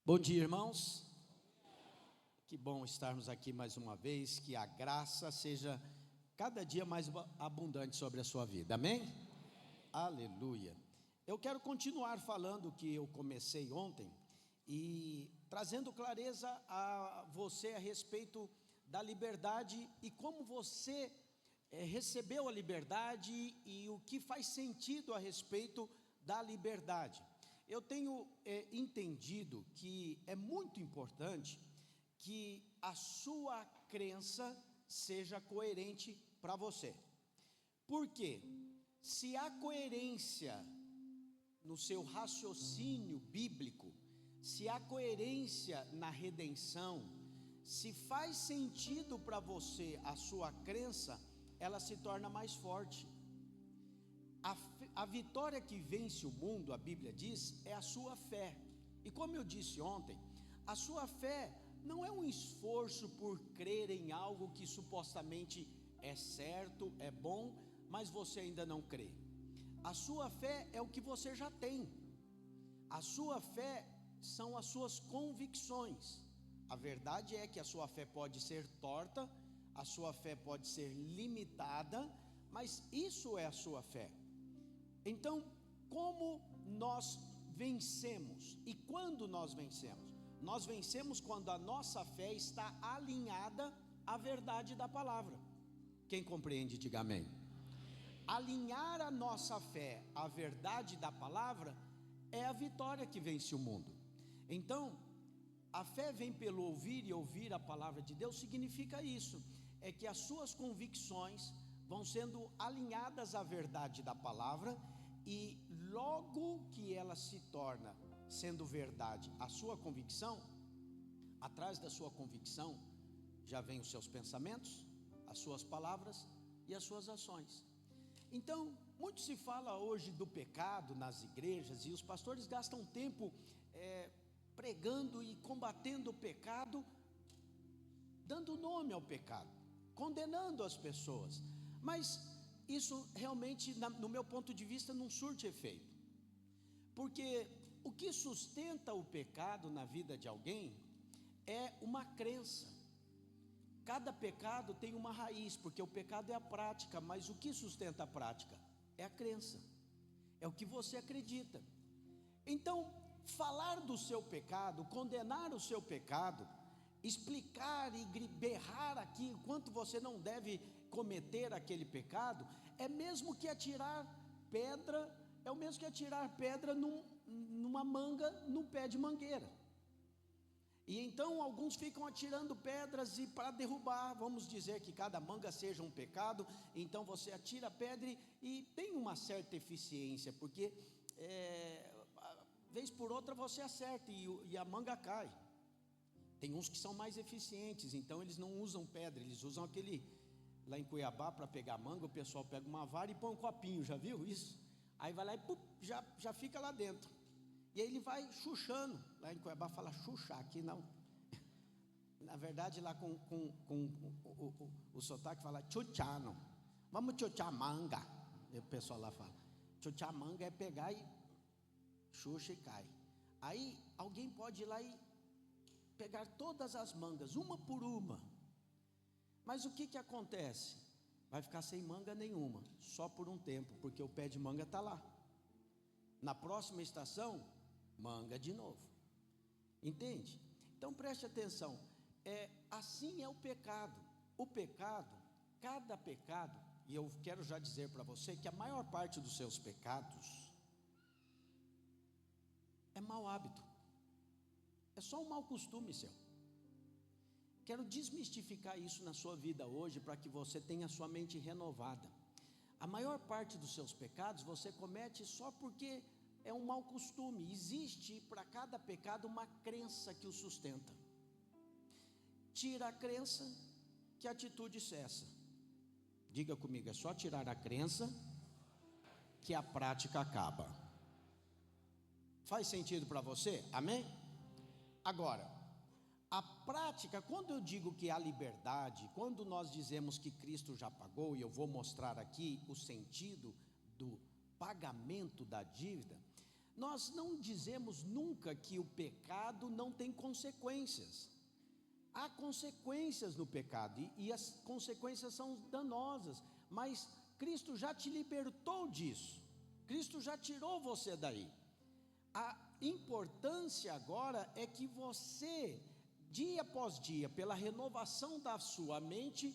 Bom dia, irmãos. Que bom estarmos aqui mais uma vez. Que a graça seja cada dia mais abundante sobre a sua vida. Amém? Aleluia. Eu quero continuar falando o que eu comecei ontem e trazendo clareza a você a respeito da liberdade e como você recebeu a liberdade e o que faz sentido a respeito da liberdade. Eu tenho entendido que é muito importante que a sua crença seja coerente para você. Por quê? Se há coerência no seu raciocínio bíblico, se há coerência na redenção, se faz sentido para você a sua crença, ela se torna mais forte. A vitória que vence o mundo, a Bíblia diz, é a sua fé. E como eu disse ontem, a sua fé não é um esforço por crer em algo que supostamente é certo, é bom, mas você ainda não crê. A sua fé é o que você já tem. A sua fé são as suas convicções. A verdade é que a sua fé pode ser torta, a sua fé pode ser limitada, mas isso é a sua fé. Então, como nós vencemos? E quando nós vencemos? Nós vencemos quando a nossa fé está alinhada à verdade da palavra. Quem compreende, diga amém. Alinhar a nossa fé à verdade da palavra é a vitória que vence o mundo. Então, a fé vem pelo ouvir, e ouvir a palavra de Deus significa isso, é que as suas convicções vão sendo alinhadas à verdade da palavra, e logo que ela se torna sendo verdade a sua convicção, atrás da sua convicção já vem os seus pensamentos, as suas palavras e as suas ações. Então, muito se fala hoje do pecado nas igrejas, e os pastores gastam tempo pregando e combatendo o pecado, dando nome ao pecado, condenando as pessoas, mas isso realmente, no meu ponto de vista, não surte efeito, porque o que sustenta o pecado na vida de alguém é uma crença. Cada pecado tem uma raiz, porque o pecado é a prática, mas o que sustenta a prática é a crença, é o que você acredita. Então, falar do seu pecado, condenar o seu pecado, explicar e berrar aqui o quanto você não deve cometer aquele pecado, é mesmo que atirar pedra, é o mesmo que atirar pedra numa manga, num pé de mangueira. E então alguns ficam atirando pedras e para derrubar, vamos dizer que cada manga seja um pecado, então você atira a pedra e tem uma certa eficiência, porque vez por outra você acerta e a manga cai. Tem uns que são mais eficientes, então eles não usam pedra, eles usam aquele, lá em Cuiabá, para pegar manga, o pessoal pega uma vara e põe um copinho, já viu isso? Aí vai lá e já fica lá dentro, e aí ele vai chuchando. Lá em Cuiabá fala chuchar, aqui não. Na verdade lá com o sotaque fala chuchar, não. Vamos chuchar manga, o pessoal lá fala. Chuchar manga é pegar e xuxa e cai. Aí alguém pode ir lá e pegar todas as mangas, uma por uma, mas o que acontece? Vai ficar sem manga nenhuma, só por um tempo, porque o pé de manga está lá. Na próxima estação, manga de novo. Entende? Então preste atenção, assim é o pecado. O pecado, cada pecado, e eu quero já dizer para você que a maior parte dos seus pecados é mau hábito, é só um mau costume seu. Quero desmistificar isso na sua vida hoje, para que você tenha a sua mente renovada. A maior parte dos seus pecados você comete só porque é um mau costume. Existe para cada pecado uma crença que o sustenta. Tira a crença, que a atitude cessa. Diga comigo, é só tirar a crença que a prática acaba. Faz sentido para você? Amém? Agora, a prática, quando eu digo que há liberdade, quando nós dizemos que Cristo já pagou, e eu vou mostrar aqui o sentido do pagamento da dívida, Nós não dizemos nunca que o pecado não tem consequências. Há consequências no pecado, e as consequências são danosas, mas Cristo já te libertou disso, Cristo já tirou você daí. A importância agora é que você, dia após dia, pela renovação da sua mente,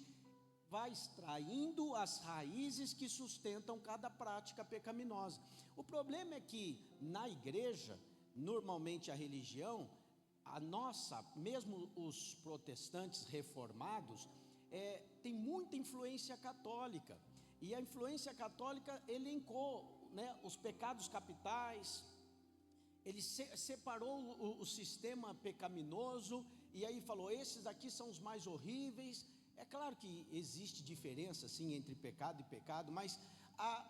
vai extraindo as raízes que sustentam cada prática pecaminosa. O problema é que na igreja, normalmente a religião, a nossa, mesmo os protestantes reformados, tem muita influência católica, e a influência católica elencou, os pecados capitais. Ele separou o sistema pecaminoso, e aí falou, esses aqui são os mais horríveis. É claro que existe diferença sim entre pecado e pecado, mas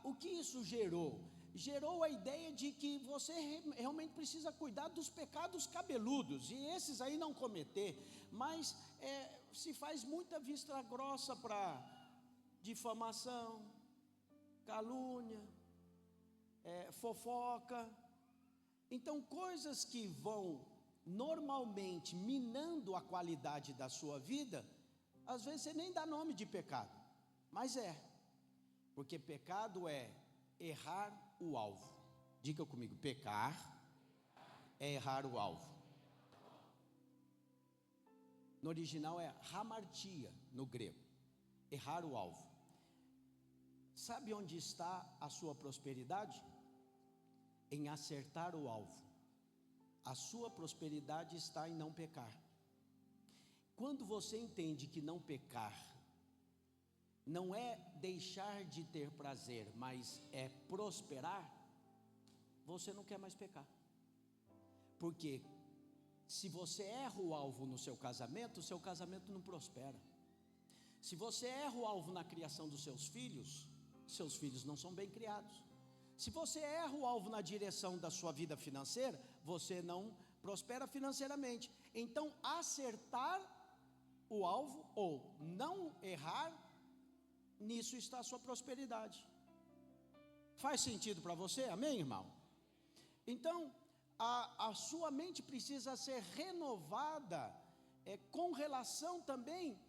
o que isso gerou? Gerou a ideia de que você realmente precisa cuidar dos pecados cabeludos, e esses aí não cometer, mas se faz muita vista grossa para difamação, calúnia, fofoca. Então, coisas que vão normalmente minando a qualidade da sua vida, às vezes você nem dá nome de pecado, mas porque pecado é errar o alvo. Diga comigo, pecar é errar o alvo. No original é hamartia, no grego, errar o alvo. Sabe onde está a sua prosperidade? Em acertar o alvo. A sua prosperidade está em não pecar. Quando você entende que não pecar não é deixar de ter prazer, mas é prosperar, você não quer mais pecar. Porque se você erra o alvo no seu casamento, o seu casamento não prospera. Se você erra o alvo na criação dos seus filhos não são bem criados. Se você erra o alvo na direção da sua vida financeira, você não prospera financeiramente. Então, acertar o alvo ou não errar, nisso está a sua prosperidade. Faz sentido para você? Amém, irmão? Então, a sua mente precisa ser renovada com relação também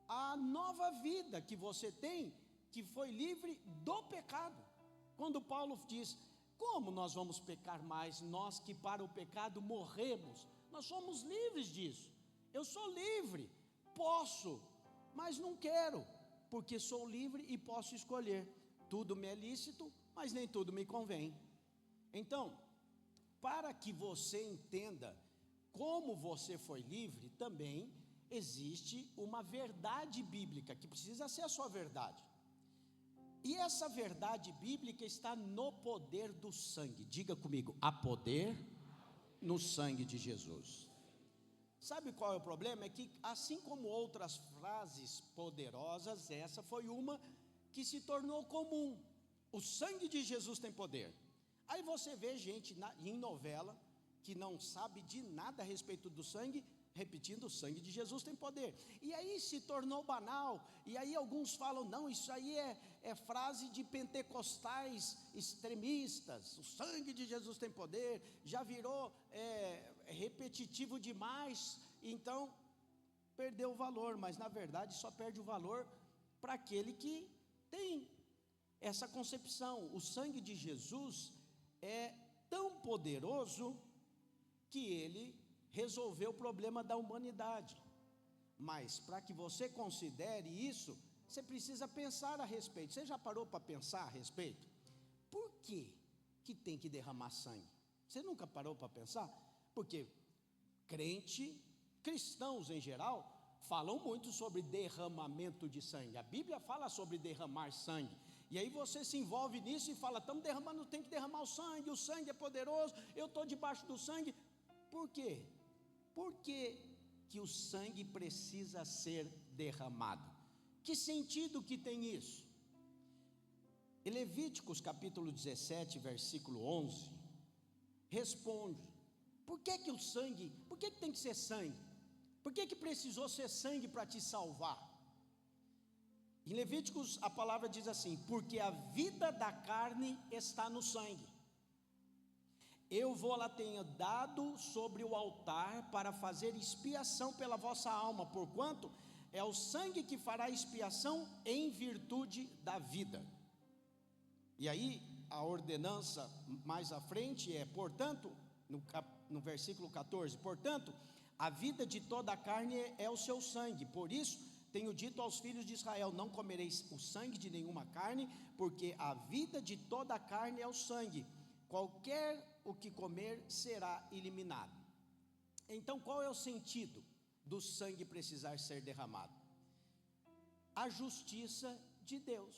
à nova vida que você tem, que foi livre do pecado. Quando Paulo diz, como nós vamos pecar mais, nós que para o pecado morremos? Nós somos livres disso. Eu sou livre, posso, mas não quero, porque sou livre e posso escolher. Tudo me é lícito, mas nem tudo me convém. Então, para que você entenda como você foi livre, também existe uma verdade bíblica, que precisa ser a sua verdade. E essa verdade bíblica está no poder do sangue. Diga comigo, há poder no sangue de Jesus. Sabe qual é o problema? É que assim como outras frases poderosas, essa foi uma que se tornou comum. O sangue de Jesus tem poder. Aí você vê gente em novela que não sabe de nada a respeito do sangue, repetindo, o sangue de Jesus tem poder. E aí se tornou banal. E aí alguns falam, não, isso aí é frase de pentecostais extremistas. O sangue de Jesus tem poder. Já virou repetitivo demais. Então perdeu o valor. Mas na verdade só perde o valor para aquele que tem essa concepção. O sangue de Jesus é tão poderoso que ele resolveu o problema da humanidade. Mas para que você considere isso, você precisa pensar a respeito. Você já parou para pensar a respeito? Por que tem que derramar sangue? Você nunca parou para pensar? Porque cristãos em geral, falam muito sobre derramamento de sangue. A Bíblia fala sobre derramar sangue. E aí você se envolve nisso e fala, estamos derramando, tem que derramar o sangue é poderoso, eu estou debaixo do sangue. Por quê? Por que o sangue precisa ser derramado? Que sentido que tem isso? Em Levíticos capítulo 17, versículo 11, responde, por que tem que ser sangue? Por que precisou ser sangue para te salvar? Em Levíticos a palavra diz assim, porque a vida da carne está no sangue. eu vou-la tenho dado sobre o altar para fazer expiação pela vossa alma, porquanto é o sangue que fará expiação em virtude da vida. E aí a ordenança mais à frente é, portanto, no versículo 14, portanto, a vida de toda a carne é o seu sangue, por isso tenho dito aos filhos de Israel, não comereis o sangue de nenhuma carne, porque a vida de toda a carne é o sangue, qualquer o que comer será eliminado. Então qual é o sentido do sangue precisar ser derramado? A justiça de Deus.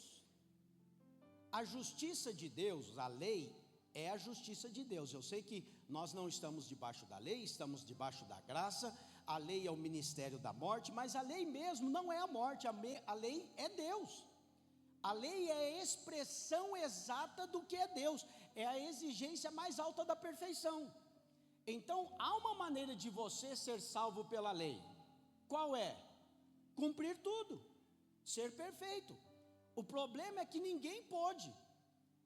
A justiça de Deus, a lei, é a justiça de Deus. Eu sei que nós não estamos debaixo da lei, estamos debaixo da graça. A lei é o ministério da morte, mas a lei mesmo não é a morte, a lei é Deus. A lei é a expressão exata do que é Deus, é a exigência mais alta da perfeição. Então há uma maneira de você ser salvo pela lei. Qual é? Cumprir tudo, ser perfeito. O problema é que ninguém pôde,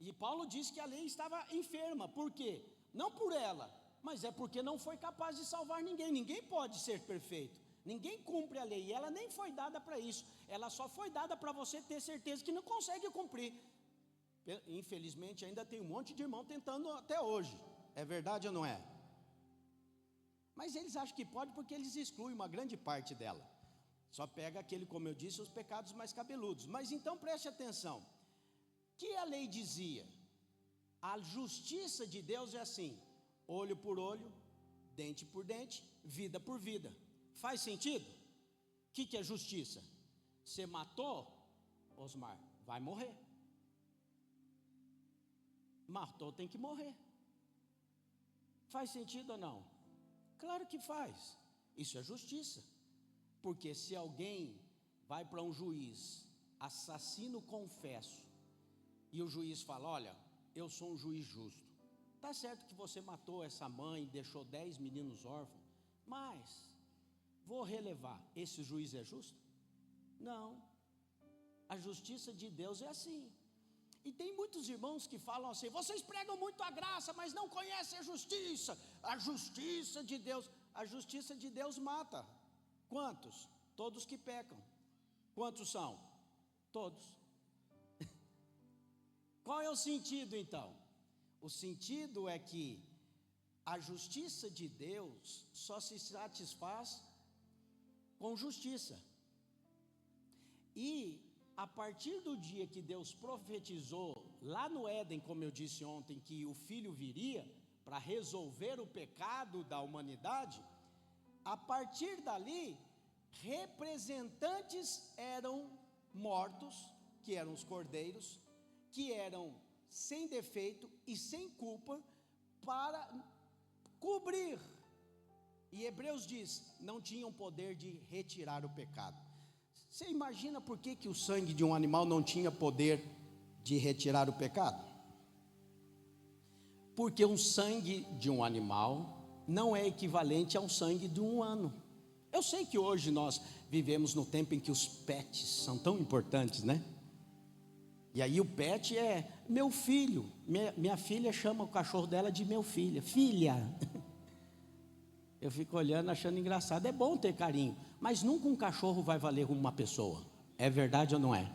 e Paulo disse que a lei estava enferma. Por quê? Não por ela, mas é porque não foi capaz de salvar ninguém. Ninguém pode ser perfeito, ninguém cumpre a lei, e ela nem foi dada para isso. Ela só foi dada para você ter certeza que não consegue cumprir. Infelizmente ainda tem um monte de irmão tentando até hoje, é verdade ou não é? Mas eles acham que pode porque eles excluem uma grande parte dela. Só pega aquele, como eu disse, os pecados mais cabeludos. Mas então preste atenção, que a lei dizia? A justiça de Deus é assim: olho por olho, dente por dente, vida por vida. Faz sentido? O que é justiça? Você matou, Osmar, vai morrer. Matou, tem que morrer. Faz sentido ou não? Claro que faz. Isso é justiça. Porque se alguém vai para um juiz, assassino confesso, e o juiz fala: olha, eu sou um juiz justo, está certo que você matou essa mãe, deixou 10 meninos órfãos, mas vou relevar. Esse juiz é justo? Não. A justiça de Deus é assim. E tem muitos irmãos que falam assim: vocês pregam muito a graça, mas não conhecem a justiça. A justiça de Deus. A justiça de Deus mata. Quantos? Todos que pecam. Quantos são? Todos. Qual é o sentido então? O sentido é que a justiça de Deus só se satisfaz com justiça. E a partir do dia que Deus profetizou lá no Éden, como eu disse ontem, que o Filho viria para resolver o pecado da humanidade, a partir dali, representantes eram mortos, que eram os cordeiros, que eram sem defeito e sem culpa, para cobrir. E Hebreus diz, não tinham poder de retirar o pecado. Você imagina por que o sangue de um animal não tinha poder de retirar o pecado? Porque um sangue de um animal não é equivalente a um sangue de um humano. Eu sei que hoje nós vivemos no tempo em que os pets são tão importantes, né? E aí o pet é meu filho. Minha filha chama o cachorro dela de meu filho. Filha. Eu fico olhando, achando engraçado. É bom ter carinho, mas nunca um cachorro vai valer como uma pessoa. É verdade ou não é?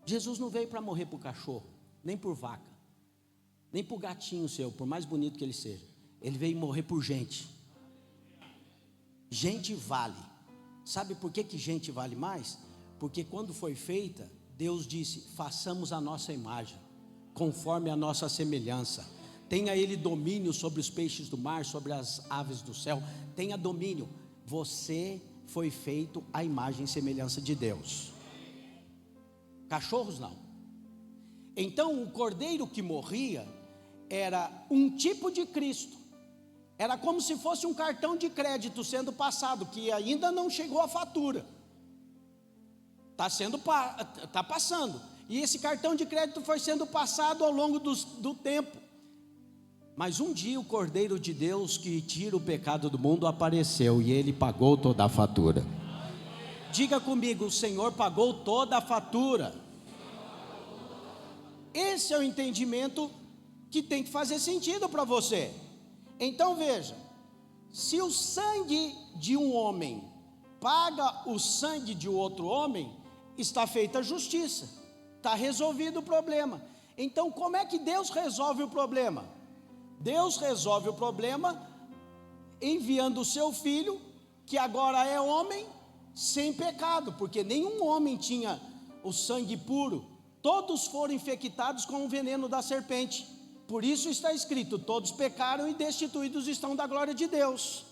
Jesus não veio para morrer por cachorro, nem por vaca, nem por gatinho seu, por mais bonito que ele seja. Ele veio morrer por gente. Gente vale. Sabe por que gente vale mais? Porque quando foi feita, Deus disse: façamos a nossa imagem, conforme a nossa semelhança. Tenha ele domínio sobre os peixes do mar, sobre as aves do céu. Tenha domínio. Você foi feito à imagem e semelhança de Deus. Cachorros não. Então o cordeiro que morria era um tipo de Cristo. Era como se fosse um cartão de crédito sendo passado, que ainda não chegou a fatura. Está passando. E esse cartão de crédito foi sendo passado ao longo do tempo. Mas um dia o Cordeiro de Deus que tira o pecado do mundo apareceu e ele pagou toda a fatura. Diga comigo: o Senhor pagou toda a fatura. Esse é o entendimento que tem que fazer sentido para você. Então veja, se o sangue de um homem paga o sangue de outro homem, está feita a justiça, está resolvido o problema. Então como é que Deus resolve o problema? Deus resolve o problema enviando o seu filho, que agora é homem, sem pecado, porque nenhum homem tinha o sangue puro, todos foram infectados com o veneno da serpente. Por isso está escrito: todos pecaram e destituídos estão da glória de Deus.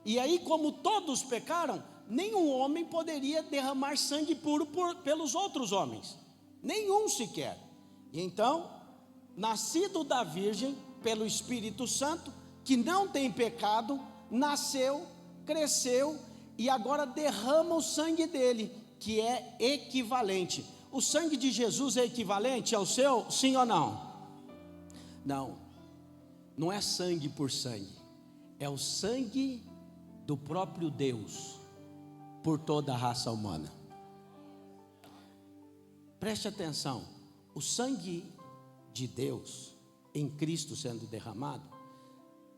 E aí, como todos pecaram, nenhum homem poderia derramar sangue puro pelos outros homens, nenhum sequer. E então, nascido da virgem pelo Espírito Santo, que não tem pecado, nasceu, cresceu e agora derrama o sangue dele, que é equivalente. O sangue de Jesus é equivalente ao seu, sim ou não? Não, não é sangue por sangue, é o sangue do próprio Deus por toda a raça humana. Preste atenção, o sangue de Deus em Cristo sendo derramado,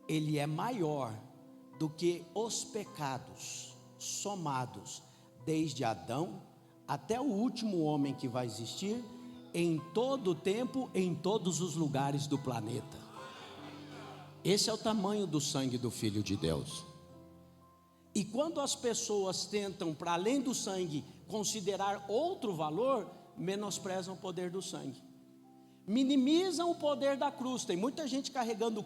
ele é maior do que os pecados somados desde Adão até o último homem que vai existir, em todo o tempo, em todos os lugares do planeta. Esse é o tamanho do sangue do Filho de Deus. E quando as pessoas tentam, para além do sangue, considerar outro valor, menosprezam o poder do sangue, minimizam o poder da cruz. Tem muita gente carregando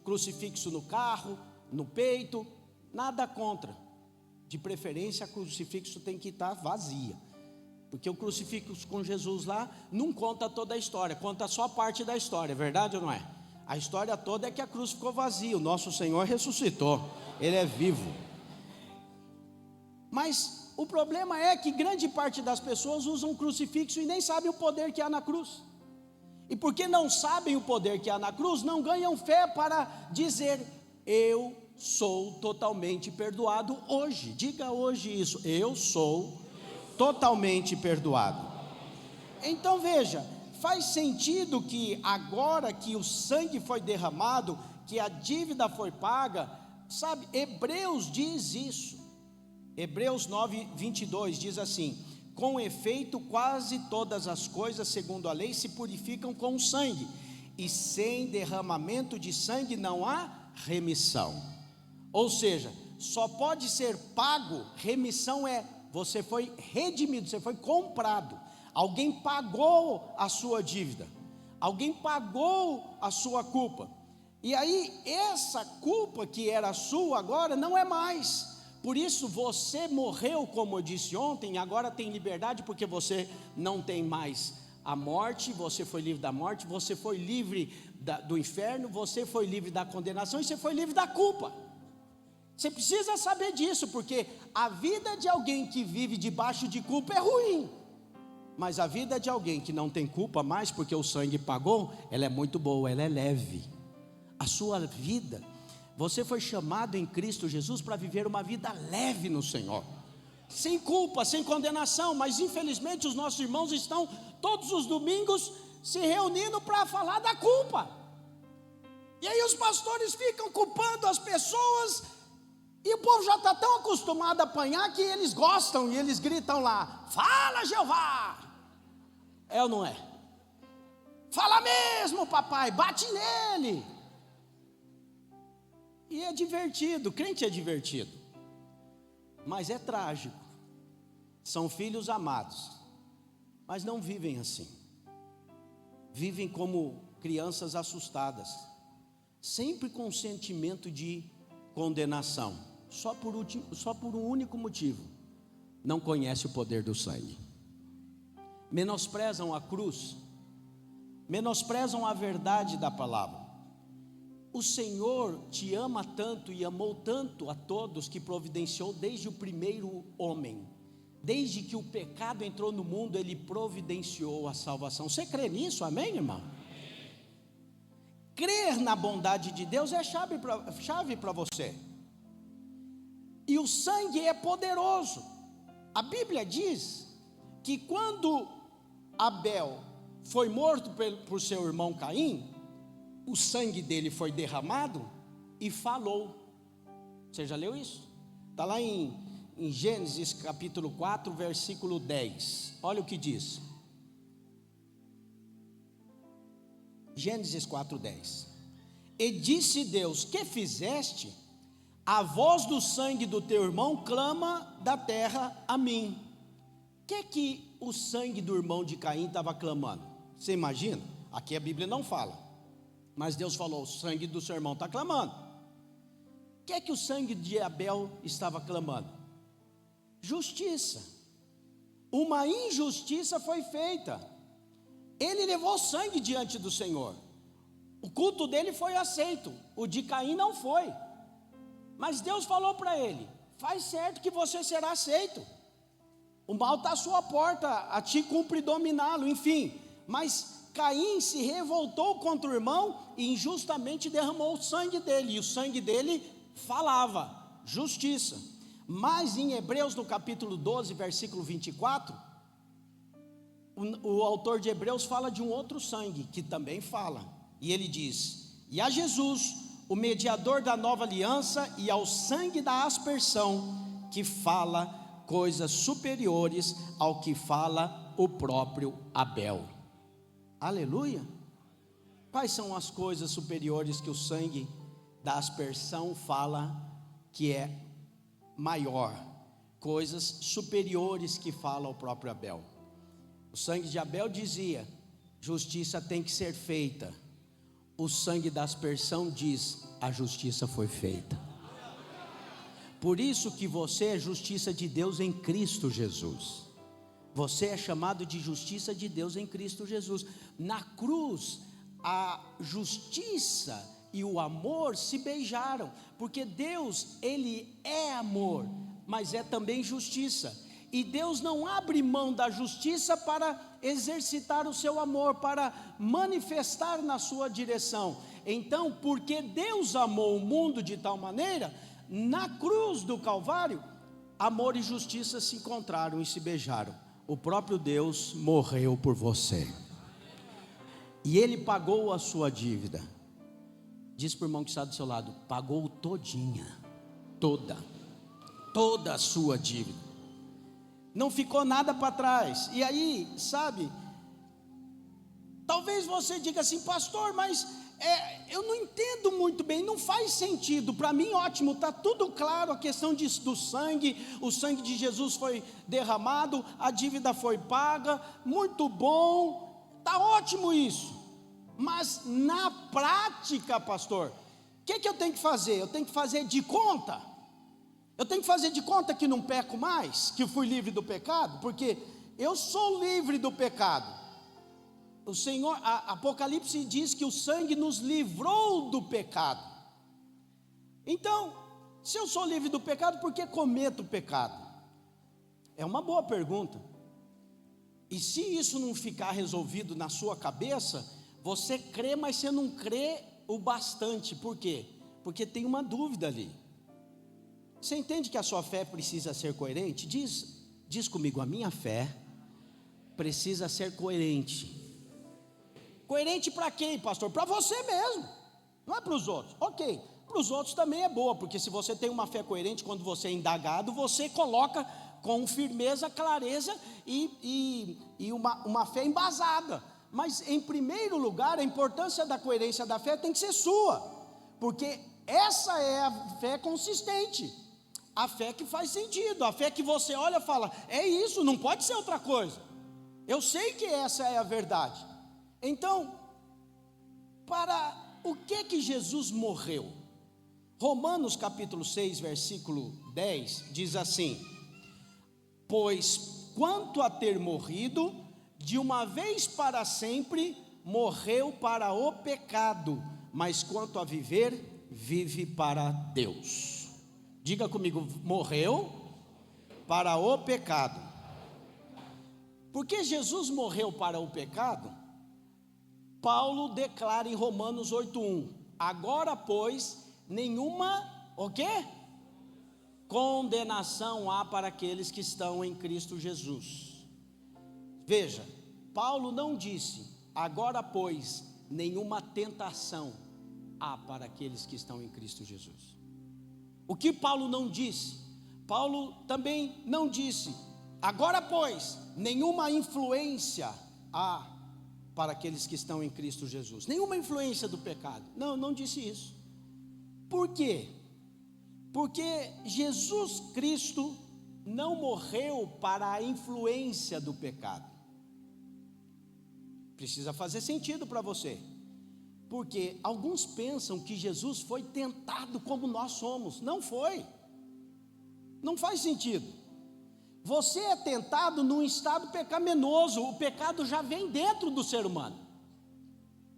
crucifixo no carro, no peito. Nada contra, de preferência a crucifixo tem que estar vazia, porque o crucifixo com Jesus lá não conta toda a história, conta só parte da história, é verdade ou não é? A história toda é que a cruz ficou vazia, o nosso Senhor ressuscitou, Ele é vivo. Mas o problema é que grande parte das pessoas usam o crucifixo e nem sabem o poder que há na cruz. E porque não sabem o poder que há na cruz, não ganham fé para dizer: eu sou totalmente perdoado hoje. Diga hoje isso: eu sou totalmente perdoado. Então veja, faz sentido que agora que o sangue foi derramado, que a dívida foi paga, sabe, Hebreus diz isso. Hebreus 9:22 diz assim: com efeito quase todas as coisas segundo a lei se purificam com sangue, e sem derramamento de sangue não há remissão. Ou seja, só pode ser pago, remissão é, você foi redimido, você foi comprado, alguém pagou a sua dívida, alguém pagou a sua culpa, e aí essa culpa que era sua agora não é mais. Por isso você morreu, como eu disse ontem, agora tem liberdade, porque você não tem mais a morte, você foi livre da morte, você foi livre do inferno, você foi livre da condenação e você foi livre da culpa. Você precisa saber disso, porque a vida de alguém que vive debaixo de culpa é ruim, mas a vida de alguém que não tem culpa mais, porque o sangue pagou, ela é muito boa, ela é leve. A sua vida, você foi chamado em Cristo Jesus para viver uma vida leve no Senhor, sem culpa, sem condenação. Mas infelizmente os nossos irmãos estão todos os domingos se reunindo para falar da culpa, e aí os pastores ficam culpando as pessoas, e o povo já está tão acostumado a apanhar que eles gostam, e eles gritam lá: fala, Jeová! É ou não é? Fala mesmo, papai, bate nele. E é divertido, crente é divertido, mas é trágico. São filhos amados, mas não vivem assim. Vivem como crianças assustadas, sempre com sentimento de condenação, só por um único motivo: não conhece o poder do sangue. Menosprezam a cruz, menosprezam a verdade da palavra. O Senhor te ama tanto e amou tanto a todos, que providenciou desde o primeiro homem, desde que o pecado entrou no mundo, Ele providenciou a salvação. Você crê nisso, amém, irmão? Crer na bondade de Deus é chave para você. E o sangue é poderoso. A Bíblia diz que quando Abel foi morto por seu irmão Caim, o sangue dele foi derramado e falou. Você já leu isso? Está lá em Gênesis capítulo 4, versículo 10. Olha o que diz. Gênesis 4, 10. E disse Deus: que fizeste? A voz do sangue do teu irmão clama da terra a mim. Que o sangue do irmão de Caim estava clamando? Você imagina? Aqui a Bíblia não fala, mas Deus falou: o sangue do seu irmão está clamando. Que o sangue de Abel estava clamando? Justiça. Uma injustiça foi feita. Ele levou sangue diante do Senhor. O culto dele foi aceito, o de Caim não foi. Mas Deus falou para ele: faz certo que você será aceito. O mal está à sua porta, a ti cumpre dominá-lo, enfim. Mas Caim se revoltou contra o irmão e injustamente derramou o sangue dele. E o sangue dele falava justiça. Mas em Hebreus, no capítulo 12, versículo 24, o autor de Hebreus fala de um outro sangue que também fala. E ele diz: e a Jesus, o mediador da nova aliança, e ao sangue da aspersão, que fala coisas superiores ao que fala o próprio Abel. Aleluia. Quais são as coisas superiores que o sangue da aspersão fala que é maior? Coisas superiores que fala o próprio Abel. O sangue de Abel dizia: justiça tem que ser feita. O sangue da aspersão diz: a justiça foi feita. Por isso que você é justiça de Deus em Cristo Jesus. Você é chamado de justiça de Deus em Cristo Jesus. Na cruz, a justiça e o amor se beijaram, porque Deus, Ele é amor, mas é também justiça. E Deus não abre mão da justiça para exercitar o seu amor, para manifestar na sua direção. Então, porque Deus amou o mundo de tal maneira, na cruz do Calvário, amor e justiça se encontraram e se beijaram. O próprio Deus morreu por você, e Ele pagou a sua dívida. Diz para o irmão que está do seu lado: pagou todinha, toda a sua dívida, não ficou nada para trás. E aí, sabe, talvez você diga assim: pastor, mas eu não entendo muito bem, não faz sentido. Para mim, ótimo, está tudo claro, a questão do sangue, o sangue de Jesus foi derramado, a dívida foi paga, muito bom, está ótimo isso. Mas na prática, pastor, o que eu tenho que fazer? Eu tenho que fazer de conta? Eu tenho que fazer de conta que não peco mais, que fui livre do pecado? Porque eu sou livre do pecado. O Senhor, Apocalipse diz que o sangue nos livrou do pecado. Então, se eu sou livre do pecado, por que cometo pecado? É uma boa pergunta. E se isso não ficar resolvido na sua cabeça, você crê, mas você não crê o bastante. Por quê? Porque tem uma dúvida ali. Você entende que a sua fé precisa ser coerente? Diz comigo: a minha fé precisa ser coerente. Coerente para quem, pastor? Para você mesmo, não é para os outros. Ok, para os outros também é boa, porque se você tem uma fé coerente, quando você é indagado, você coloca com firmeza, clareza e uma fé embasada. Mas em primeiro lugar, a importância da coerência da fé tem que ser sua, porque essa é a fé consistente, a fé que faz sentido, a fé que você olha e fala: é isso, não pode ser outra coisa, eu sei que essa é a verdade. Então, para o que Jesus morreu? Romanos capítulo 6, versículo 10, diz assim: pois quanto a ter morrido, de uma vez para sempre, morreu para o pecado, mas quanto a viver, vive para Deus. Diga comigo: morreu para o pecado. Porque Jesus morreu para o pecado, Paulo declara em Romanos 8:1: agora, pois, nenhuma, o quê? Condenação há para aqueles que estão em Cristo Jesus. Veja, Paulo não disse: agora, pois, nenhuma tentação há para aqueles que estão em Cristo Jesus. O que Paulo não disse? Paulo também não disse: agora, pois, nenhuma influência há para aqueles que estão em Cristo Jesus. Nenhuma influência do pecado. Não disse isso. Por quê? Porque Jesus Cristo não morreu para a influência do pecado. Precisa fazer sentido para você. Porque alguns pensam que Jesus foi tentado como nós somos. Não foi. Não faz sentido. Você é tentado num estado pecaminoso. O pecado já vem dentro do ser humano.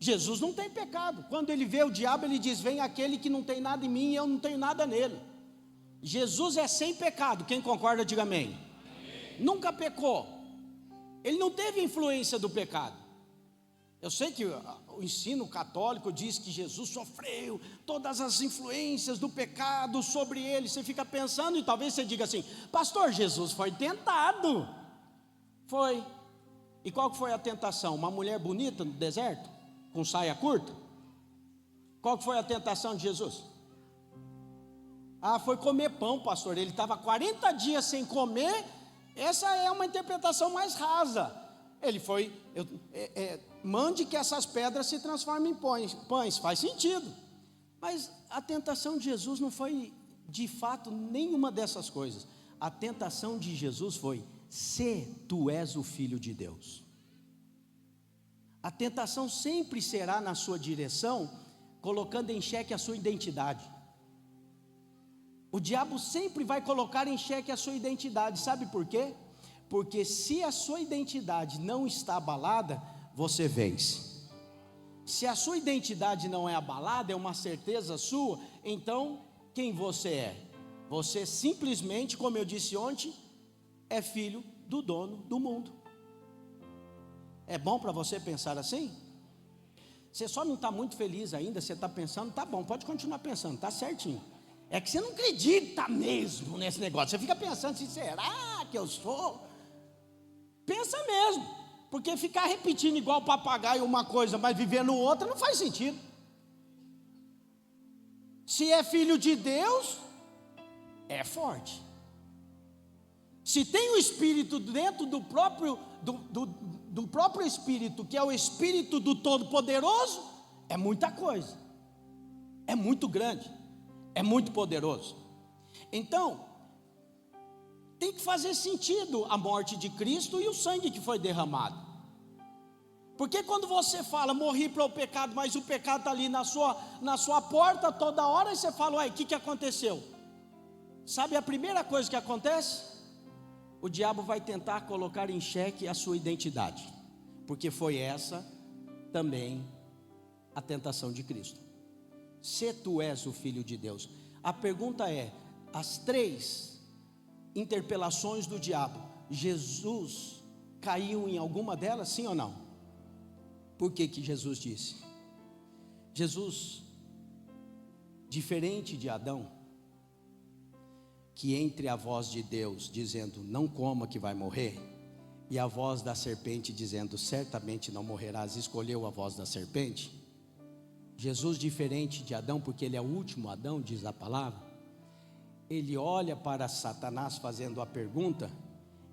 Jesus não tem pecado. Quando ele vê o diabo, ele diz: vem aquele que não tem nada em mim e eu não tenho nada nele. Jesus é sem pecado. Quem concorda, diga amém. Amém. Nunca pecou. Ele não teve influência do pecado. Eu sei que o ensino católico diz que Jesus sofreu todas as influências do pecado sobre ele. Você fica pensando e talvez você diga assim: pastor, Jesus foi tentado. Foi. E qual que foi a tentação? Uma mulher bonita no deserto, com saia curta? Qual que foi a tentação de Jesus? Foi comer pão, pastor. Ele estava 40 dias sem comer. Essa é uma interpretação mais rasa. Ele foi, mande que essas pedras se transformem em pães. Faz sentido. Mas a tentação de Jesus não foi, de fato, nenhuma dessas coisas. A tentação de Jesus foi: se tu és o Filho de Deus. A tentação sempre será na sua direção, colocando em xeque a sua identidade. O diabo sempre vai colocar em xeque a sua identidade. Sabe por quê? Porque se a sua identidade não está abalada, você vence. Se a sua identidade não é abalada, é uma certeza sua, então quem você é? Você simplesmente, como eu disse ontem, é filho do dono do mundo. É bom para você pensar assim? Você só não está muito feliz ainda, você está pensando, tá bom, pode continuar pensando, está certinho. É que você não acredita mesmo nesse negócio. Você fica pensando assim: será que eu sou? Pensa mesmo. Porque ficar repetindo igual papagaio uma coisa, mas vivendo outra, não faz sentido. Se é filho de Deus, é forte. Se tem o Espírito dentro do próprio Espírito, que é o Espírito do Todo-Poderoso, é muita coisa. É muito grande. É muito poderoso. Então, tem que fazer sentido a morte de Cristo e o sangue que foi derramado. Porque quando você fala: morri para o pecado, mas o pecado está ali na sua porta toda hora, e você fala: uai, o que aconteceu? Sabe a primeira coisa que acontece? O diabo vai tentar colocar em xeque a sua identidade. Porque foi essa também a tentação de Cristo. Se tu és o Filho de Deus. A pergunta é: as 3 interpelações do diabo, Jesus caiu em alguma delas, sim ou não? Por que Jesus disse? Jesus, diferente de Adão, que entre a voz de Deus dizendo: não coma que vai morrer, e a voz da serpente dizendo: certamente não morrerás, escolheu a voz da serpente. Jesus, diferente de Adão, porque ele é o último Adão, diz a palavra, ele olha para Satanás fazendo a pergunta,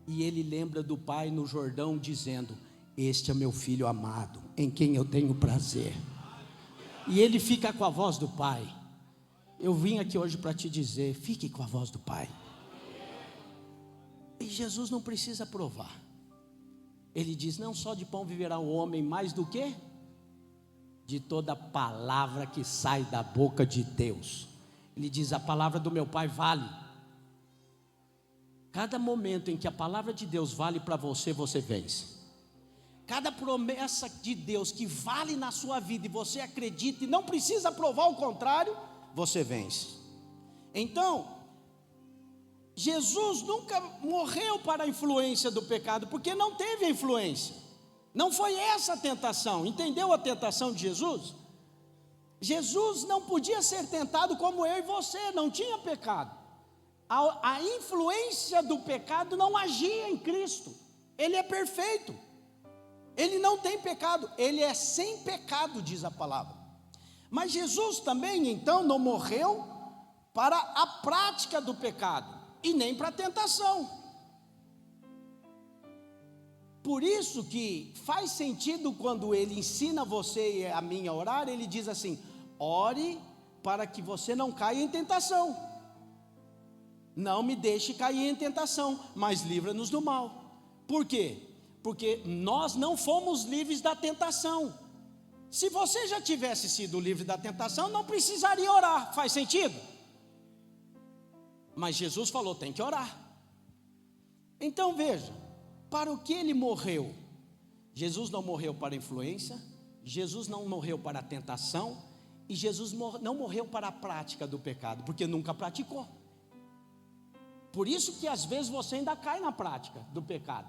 e ele lembra do pai no Jordão dizendo: este é meu filho amado, em quem eu tenho prazer. E ele fica com a voz do pai. Eu vim aqui hoje para te dizer: fique com a voz do pai. E Jesus não precisa provar. Ele diz: não só de pão viverá o homem, mais do que? De toda palavra que sai da boca de Deus. Ele diz: a palavra do meu pai vale. Cada momento em que a palavra de Deus vale para você, você vence. Cada promessa de Deus que vale na sua vida e você acredita e não precisa provar o contrário, você vence. Então, Jesus nunca morreu para a influência do pecado, porque não teve influência. Não foi essa a tentação. Entendeu a tentação de Jesus? Jesus não podia ser tentado como eu e você, não tinha pecado. A influência do pecado não agia em Cristo. Ele é perfeito. Ele não tem pecado, ele é sem pecado, diz a palavra. Mas Jesus também, então, não morreu para a prática do pecado, e nem para a tentação. Por isso que faz sentido quando ele ensina você e a mim a orar, ele diz assim: ore para que você não caia em tentação. Não me deixe cair em tentação, mas livra-nos do mal. Por quê? Porque nós não fomos livres da tentação. Se você já tivesse sido livre da tentação, não precisaria orar. Faz sentido? Mas Jesus falou, tem que orar. Então veja, para o que ele morreu? Jesus não morreu para influência, Jesus não morreu para a tentação, e Jesus não morreu para a prática do pecado, porque nunca praticou. Por isso que às vezes você ainda cai na prática do pecado.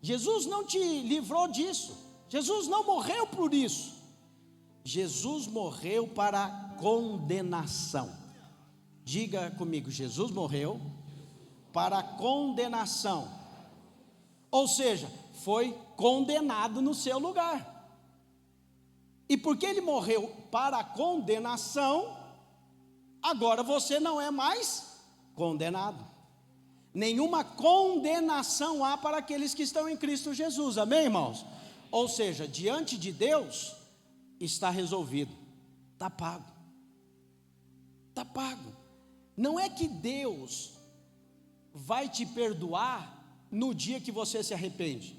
Jesus não te livrou disso, Jesus não morreu por isso. Jesus morreu para condenação. Diga comigo, Jesus morreu para condenação. Ou seja, foi condenado no seu lugar. E porque ele morreu para a condenação, agora você não é mais condenado. Nenhuma condenação há para aqueles que estão em Cristo Jesus, amém, irmãos? Ou seja, diante de Deus, está resolvido, está pago. Está pago. Não é que Deus vai te perdoar no dia que você se arrepende.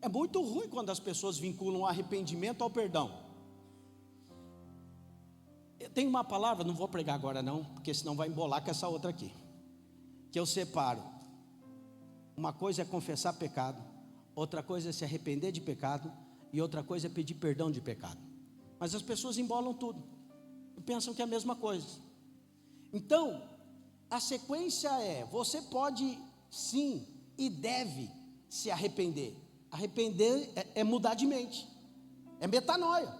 É muito ruim quando as pessoas vinculam o arrependimento ao perdão. Eu tenho uma palavra, não vou pregar agora não, porque senão vai embolar com essa outra aqui, que eu separo. Uma coisa é confessar pecado, outra coisa é se arrepender de pecado, e outra coisa é pedir perdão de pecado. Mas as pessoas embolam tudo e pensam que é a mesma coisa. Então, a sequência é: você pode sim e deve se arrepender. Arrepender é mudar de mente, é metanoia.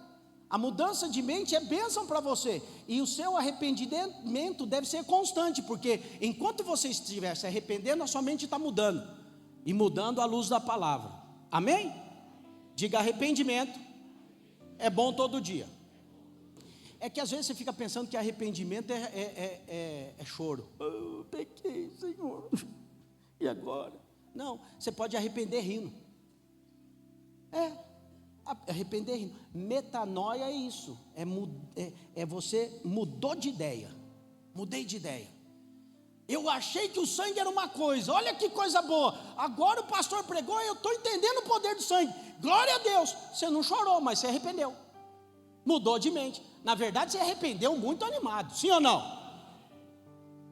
A mudança de mente é bênção para você, e o seu arrependimento deve ser constante, porque enquanto você estiver se arrependendo, a sua mente está mudando, e mudando à luz da palavra, amém? Diga: arrependimento é bom todo dia. É que às vezes você fica pensando que arrependimento é choro. Oh, pequei, Senhor, e agora? Não, você pode arrepender rindo. Arrepender rindo. Metanoia é isso, você mudou de ideia. Mudei de ideia. Eu achei que o sangue era uma coisa, olha que coisa boa. Agora o pastor pregou e eu estou entendendo o poder do sangue. Glória a Deus. Você não chorou, mas você arrependeu. Mudou de mente. Na verdade, você arrependeu muito animado, sim ou não?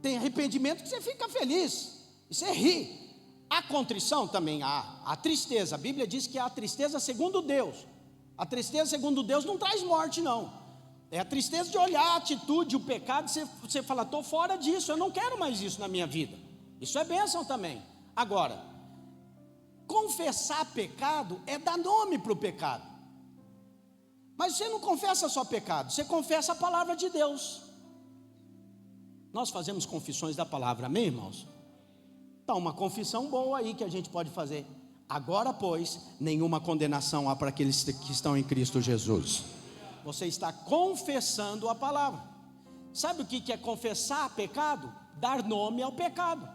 Tem arrependimento que você fica feliz e você ri. A contrição também há, a tristeza. A Bíblia diz que há a tristeza segundo Deus. A tristeza segundo Deus não traz morte, não. É a tristeza de olhar a atitude, o pecado, você fala: estou fora disso, eu não quero mais isso na minha vida. Isso é bênção também. Agora, confessar pecado é dar nome para o pecado. Mas você não confessa só pecado, você confessa a palavra de Deus. Nós fazemos confissões da palavra, amém, irmãos? Então, uma confissão boa aí que a gente pode fazer. Agora, pois, nenhuma condenação há para aqueles que estão em Cristo Jesus. Você está confessando a palavra. Sabe o que é confessar pecado? Dar nome ao pecado.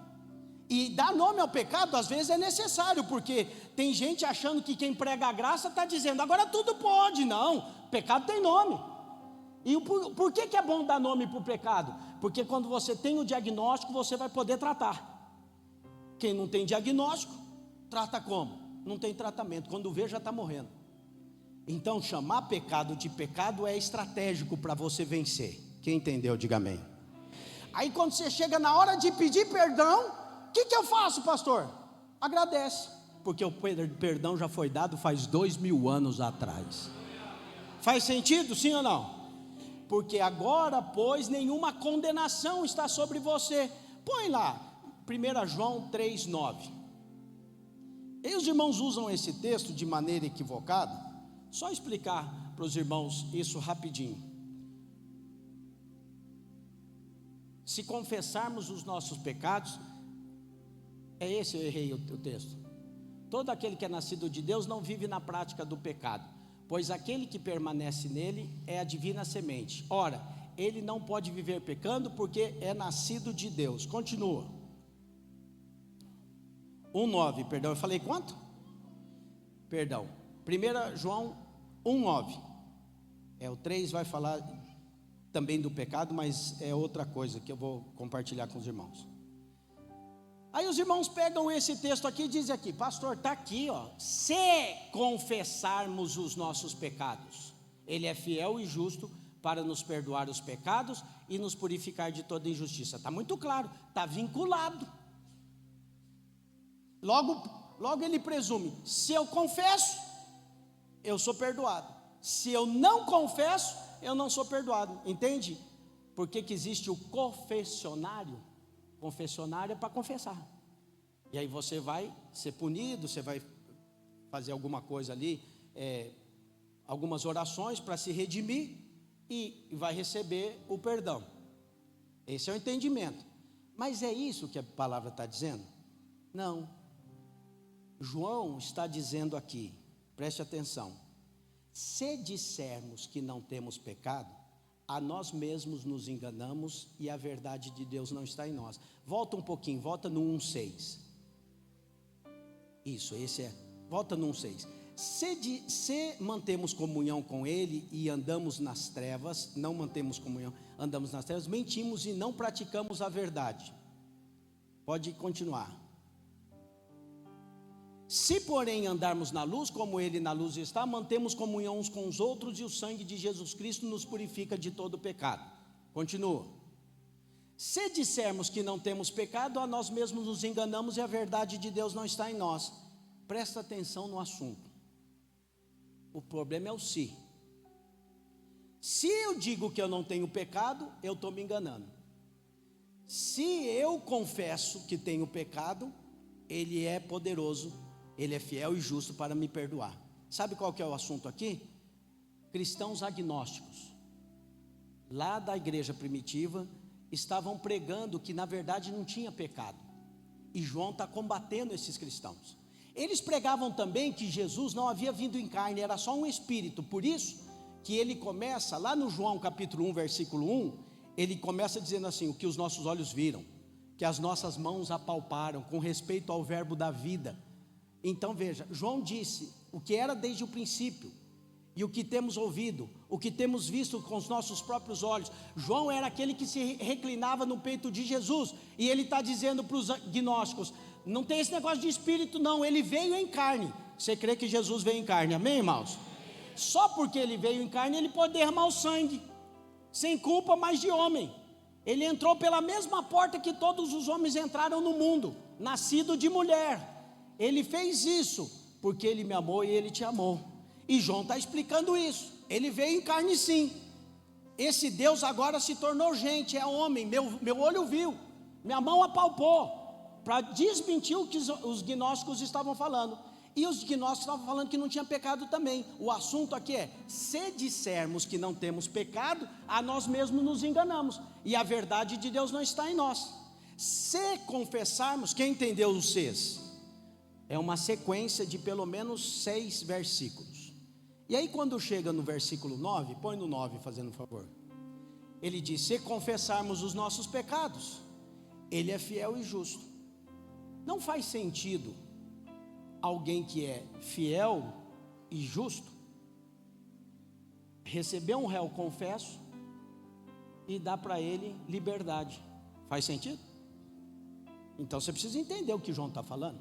E dar nome ao pecado às vezes é necessário, porque tem gente achando que quem prega a graça está dizendo: agora tudo pode. Não, pecado tem nome. E por que é bom dar nome para o pecado? Porque quando você tem o diagnóstico, você vai poder tratar. Quem não tem diagnóstico, trata como? Não tem tratamento, quando vê já está morrendo. Então chamar pecado de pecado é estratégico para você vencer. Quem entendeu, diga amém. Aí quando você chega na hora de pedir perdão, o que eu faço, pastor? Agradece, porque o perdão já foi dado faz 2000 anos atrás. Faz sentido, sim ou não? Porque agora, pois, nenhuma condenação está sobre você. Põe lá 1 João 3,9. E os irmãos usam esse texto de maneira equivocada. Só explicar para os irmãos isso rapidinho. Se confessarmos os nossos pecados, eu errei o texto. todo aquele que é nascido de Deus não vive na prática do pecado, pois aquele que permanece nele é a divina semente. Ora, ele não pode viver pecando porque é nascido de Deus. Continua. 1:9, perdão, eu falei quanto? Perdão, 1 João 1:9. O 3 vai falar também do pecado, mas é outra coisa que eu vou compartilhar com os irmãos. Aí os irmãos pegam esse texto aqui e dizem aqui, pastor, está aqui, ó, se confessarmos os nossos pecados, ele é fiel e justo para nos perdoar os pecados e nos purificar de toda injustiça. Está muito claro, está vinculado. Logo ele presume, se eu confesso, eu sou perdoado. Se eu não confesso, eu não sou perdoado. Entende? Por que existe o confessionário? Confessionário é para confessar. E aí você vai ser punido, você vai fazer alguma coisa ali, algumas orações para se redimir e vai receber o perdão. Esse é o entendimento. Mas é isso que a palavra está dizendo? Não. João está dizendo aqui, preste atenção, se dissermos que não temos pecado, a nós mesmos nos enganamos e a verdade de Deus não está em nós. Volta um pouquinho, volta no 1:6. Isso, volta no 1:6. Se mantemos comunhão com Ele e andamos nas trevas, não mantemos comunhão, andamos nas trevas, mentimos e não praticamos a verdade. Pode continuar. Se porém andarmos na luz, como Ele na luz está, mantemos comunhão uns com os outros e o sangue de Jesus Cristo nos purifica de todo pecado. Continua. Se dissermos que não temos pecado, a nós mesmos nos enganamos e a verdade de Deus não está em nós. Presta atenção no assunto. O problema é o se. Se eu digo que eu não tenho pecado, eu estou me enganando. Se eu confesso que tenho pecado, Ele é poderoso, Ele é fiel e justo para me perdoar. Sabe qual que é o assunto aqui? Cristãos agnósticos, lá da igreja primitiva, estavam pregando que na verdade não tinha pecado. E João está combatendo esses cristãos. Eles pregavam também que Jesus não havia vindo em carne, era só um espírito. Por isso que ele começa, lá no João capítulo 1, versículo 1, ele começa dizendo assim, o que os nossos olhos viram, que as nossas mãos apalparam, com respeito ao verbo da vida. Então veja, João disse o que era desde o princípio, e o que temos ouvido, o que temos visto com os nossos próprios olhos. João era aquele que se reclinava no peito de Jesus, e ele está dizendo para os gnósticos, não tem esse negócio de espírito não, ele veio em carne. Você crê que Jesus veio em carne, amém, irmãos? Só porque ele veio em carne, ele pode derramar o sangue, sem culpa, mas de homem. Ele entrou pela mesma porta que todos os homens entraram no mundo, nascido de mulher. Ele fez isso porque ele me amou e ele te amou. E João está explicando isso. Ele veio em carne sim. Esse Deus agora se tornou gente, é homem. Meu olho viu, minha mão apalpou, para desmentir o que os gnósticos estavam falando. E os gnósticos estavam falando que não tinha pecado também. O assunto aqui é, se dissermos que não temos pecado, a nós mesmos nos enganamos, e a verdade de Deus não está em nós. Se confessarmos, quem entendeu os seis? É uma sequência de pelo menos 6 versículos. E aí quando chega no versículo 9, põe no 9 fazendo um favor. Ele diz, se confessarmos os nossos pecados, Ele é fiel e justo. Não faz sentido alguém que é fiel e justo receber um réu confesso e dar para ele liberdade. Faz sentido? Então você precisa entender o que João está falando.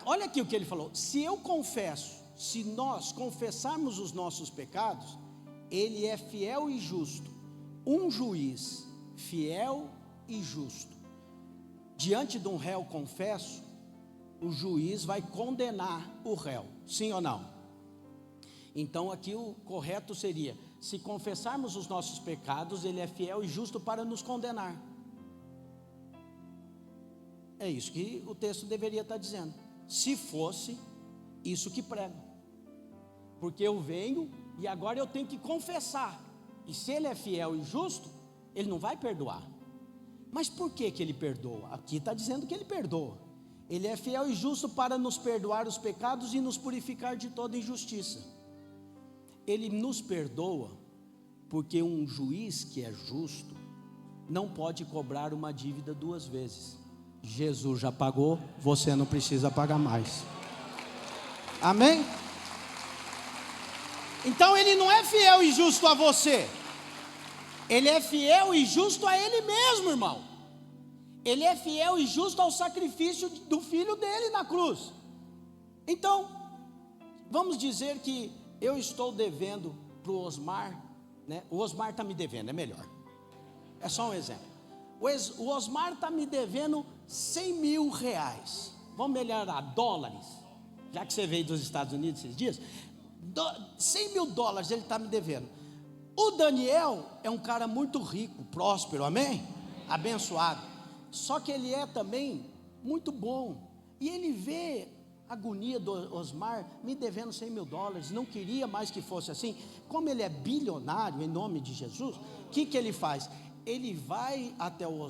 Olha aqui o que ele falou, se eu confesso, se nós confessarmos os nossos pecados, Ele é fiel e justo, um juiz fiel e justo. Diante de um réu confesso, o juiz vai condenar o réu, sim ou não? Então aqui o correto seria, se confessarmos os nossos pecados, Ele é fiel e justo para nos condenar. É isso que o texto deveria estar dizendo, se fosse isso que prego. Porque eu venho e agora eu tenho que confessar, e se Ele é fiel e justo, Ele não vai perdoar. Mas por que Ele perdoa? Aqui está dizendo que Ele perdoa. Ele é fiel e justo para nos perdoar os pecados e nos purificar de toda injustiça. Ele nos perdoa, porque um juiz que é justo não pode cobrar uma dívida duas vezes. Jesus já pagou, você não precisa pagar mais. Amém? Então ele não é fiel e justo a você, ele é fiel e justo a ele mesmo, irmão. Ele é fiel e justo ao sacrifício do filho dele na cruz. Então, vamos dizer que eu estou devendo para o Osmar, né? O Osmar está me devendo, é melhor. É só um exemplo. O Osmar está me devendo 100 mil reais. Vamos melhorar, dólares. Já que você veio dos Estados Unidos esses dias, 100 mil dólares ele está me devendo. O Daniel é um cara muito rico, próspero, amém? Abençoado. Só que ele é também muito bom. E ele vê a agonia do Osmar me devendo 100 mil dólares, não queria mais que fosse assim. Como ele é bilionário, em nome de Jesus, o que ele faz? Ele vai até o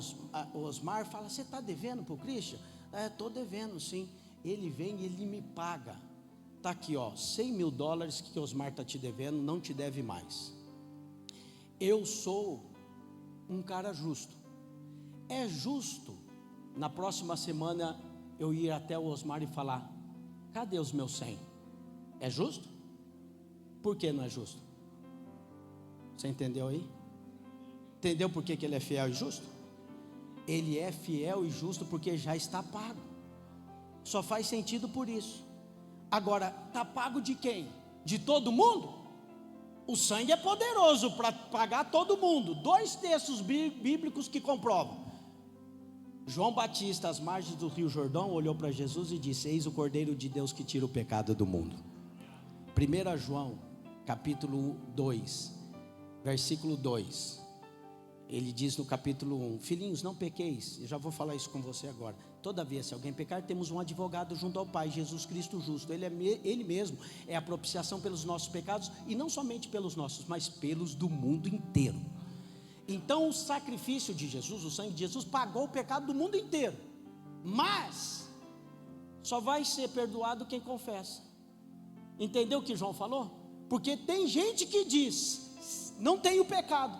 Osmar e fala: você está devendo para o Christian? Estou devendo sim. Ele vem e ele me paga. Está aqui, ó, 100 mil dólares que o Osmar está te devendo, não te deve mais. Eu sou um cara justo. É justo na próxima semana eu ir até o Osmar e falar: cadê os meus 100? É justo? Por que não é justo? Você entendeu aí? Entendeu por que ele é fiel e justo? Ele é fiel e justo porque já está pago. Só faz sentido por isso. Agora, está pago de quem? De todo mundo? O sangue é poderoso para pagar todo mundo. 2 textos bíblicos que comprovam. João Batista, às margens do Rio Jordão, olhou para Jesus e disse: eis o Cordeiro de Deus que tira o pecado do mundo. 1 João, capítulo 2, versículo 2. Ele diz no capítulo 1: filhinhos, não pequeis. Eu já vou falar isso com você agora. Todavia, se alguém pecar, temos um advogado junto ao Pai, Jesus Cristo justo. Ele mesmo é a propiciação pelos nossos pecados, e não somente pelos nossos, mas pelos do mundo inteiro. Então o sacrifício de Jesus, o sangue de Jesus, pagou o pecado do mundo inteiro. Mas só vai ser perdoado quem confessa. Entendeu o que João falou? Porque tem gente que diz: não tenho pecado.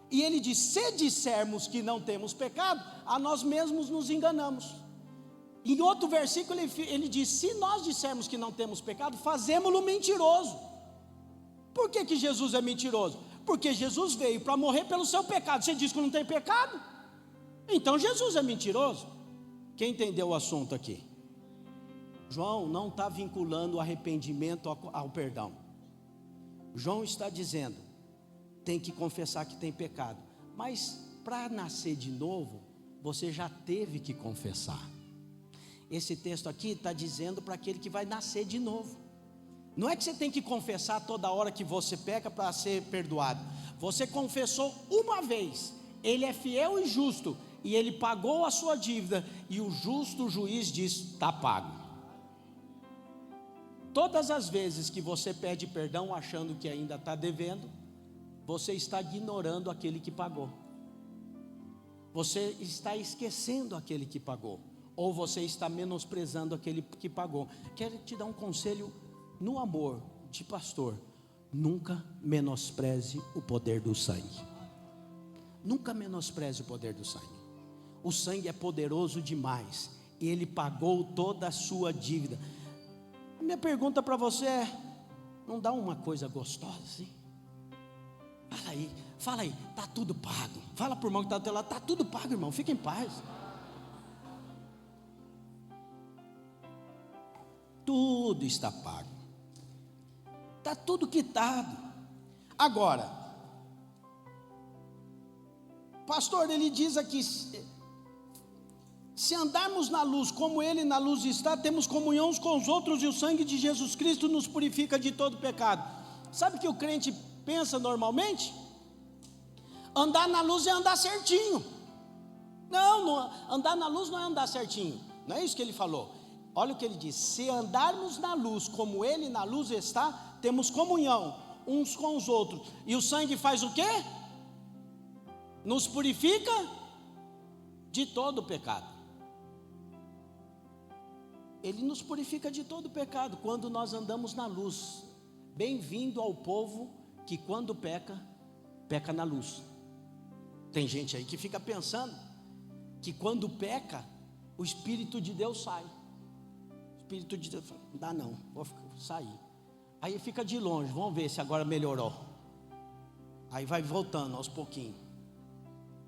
E ele diz: se dissermos que não temos pecado, a nós mesmos nos enganamos. Em outro versículo ele diz: se nós dissermos que não temos pecado, fazemos-lo mentiroso. Por que Jesus é mentiroso? Porque Jesus veio para morrer pelo seu pecado. Você diz que não tem pecado? Então Jesus é mentiroso. Quem entendeu o assunto aqui? João não está vinculando o arrependimento ao perdão. João está dizendo: tem que confessar que tem pecado. Mas para nascer de novo, você já teve que confessar. Esse texto aqui está dizendo para aquele que vai nascer de novo. Não é que você tem que confessar toda hora que você peca para ser perdoado. Você confessou uma vez, Ele é fiel e justo, e Ele pagou a sua dívida, e o justo juiz diz: está pago. Todas as vezes que você pede perdão achando que ainda está devendo, você está ignorando aquele que pagou. Você está esquecendo aquele que pagou, ou você está menosprezando aquele que pagou. Quero te dar um conselho no amor de pastor: nunca menospreze o poder do sangue. Nunca menospreze o poder do sangue. O sangue é poderoso demais, e Ele pagou toda a sua dívida. A minha pergunta para você é: não dá uma coisa gostosa assim? Fala aí, está tudo pago. Fala para o irmão que está do teu lado: está tudo pago, irmão, fica em paz. Tudo está pago. Está tudo quitado. Agora, pastor, ele diz aqui: se andarmos na luz como Ele na luz está, temos comunhão uns com os outros, e o sangue de Jesus Cristo nos purifica de todo pecado. Sabe o que o crente pensa normalmente? Andar na luz é andar certinho. Não, andar na luz não é andar certinho. Não é isso que ele falou. Olha o que ele diz: se andarmos na luz como Ele na luz está, temos comunhão uns com os outros, e o sangue faz o quê? Nos purifica de todo o pecado. Ele nos purifica de todo pecado quando nós andamos na luz. Bem-vindo ao povo que quando peca, peca na luz. Tem gente aí que fica pensando que quando peca, o Espírito de Deus sai. O Espírito de Deus fala, não dá não, vou sair. Aí fica de longe, vamos ver se agora melhorou. Aí vai voltando aos pouquinhos.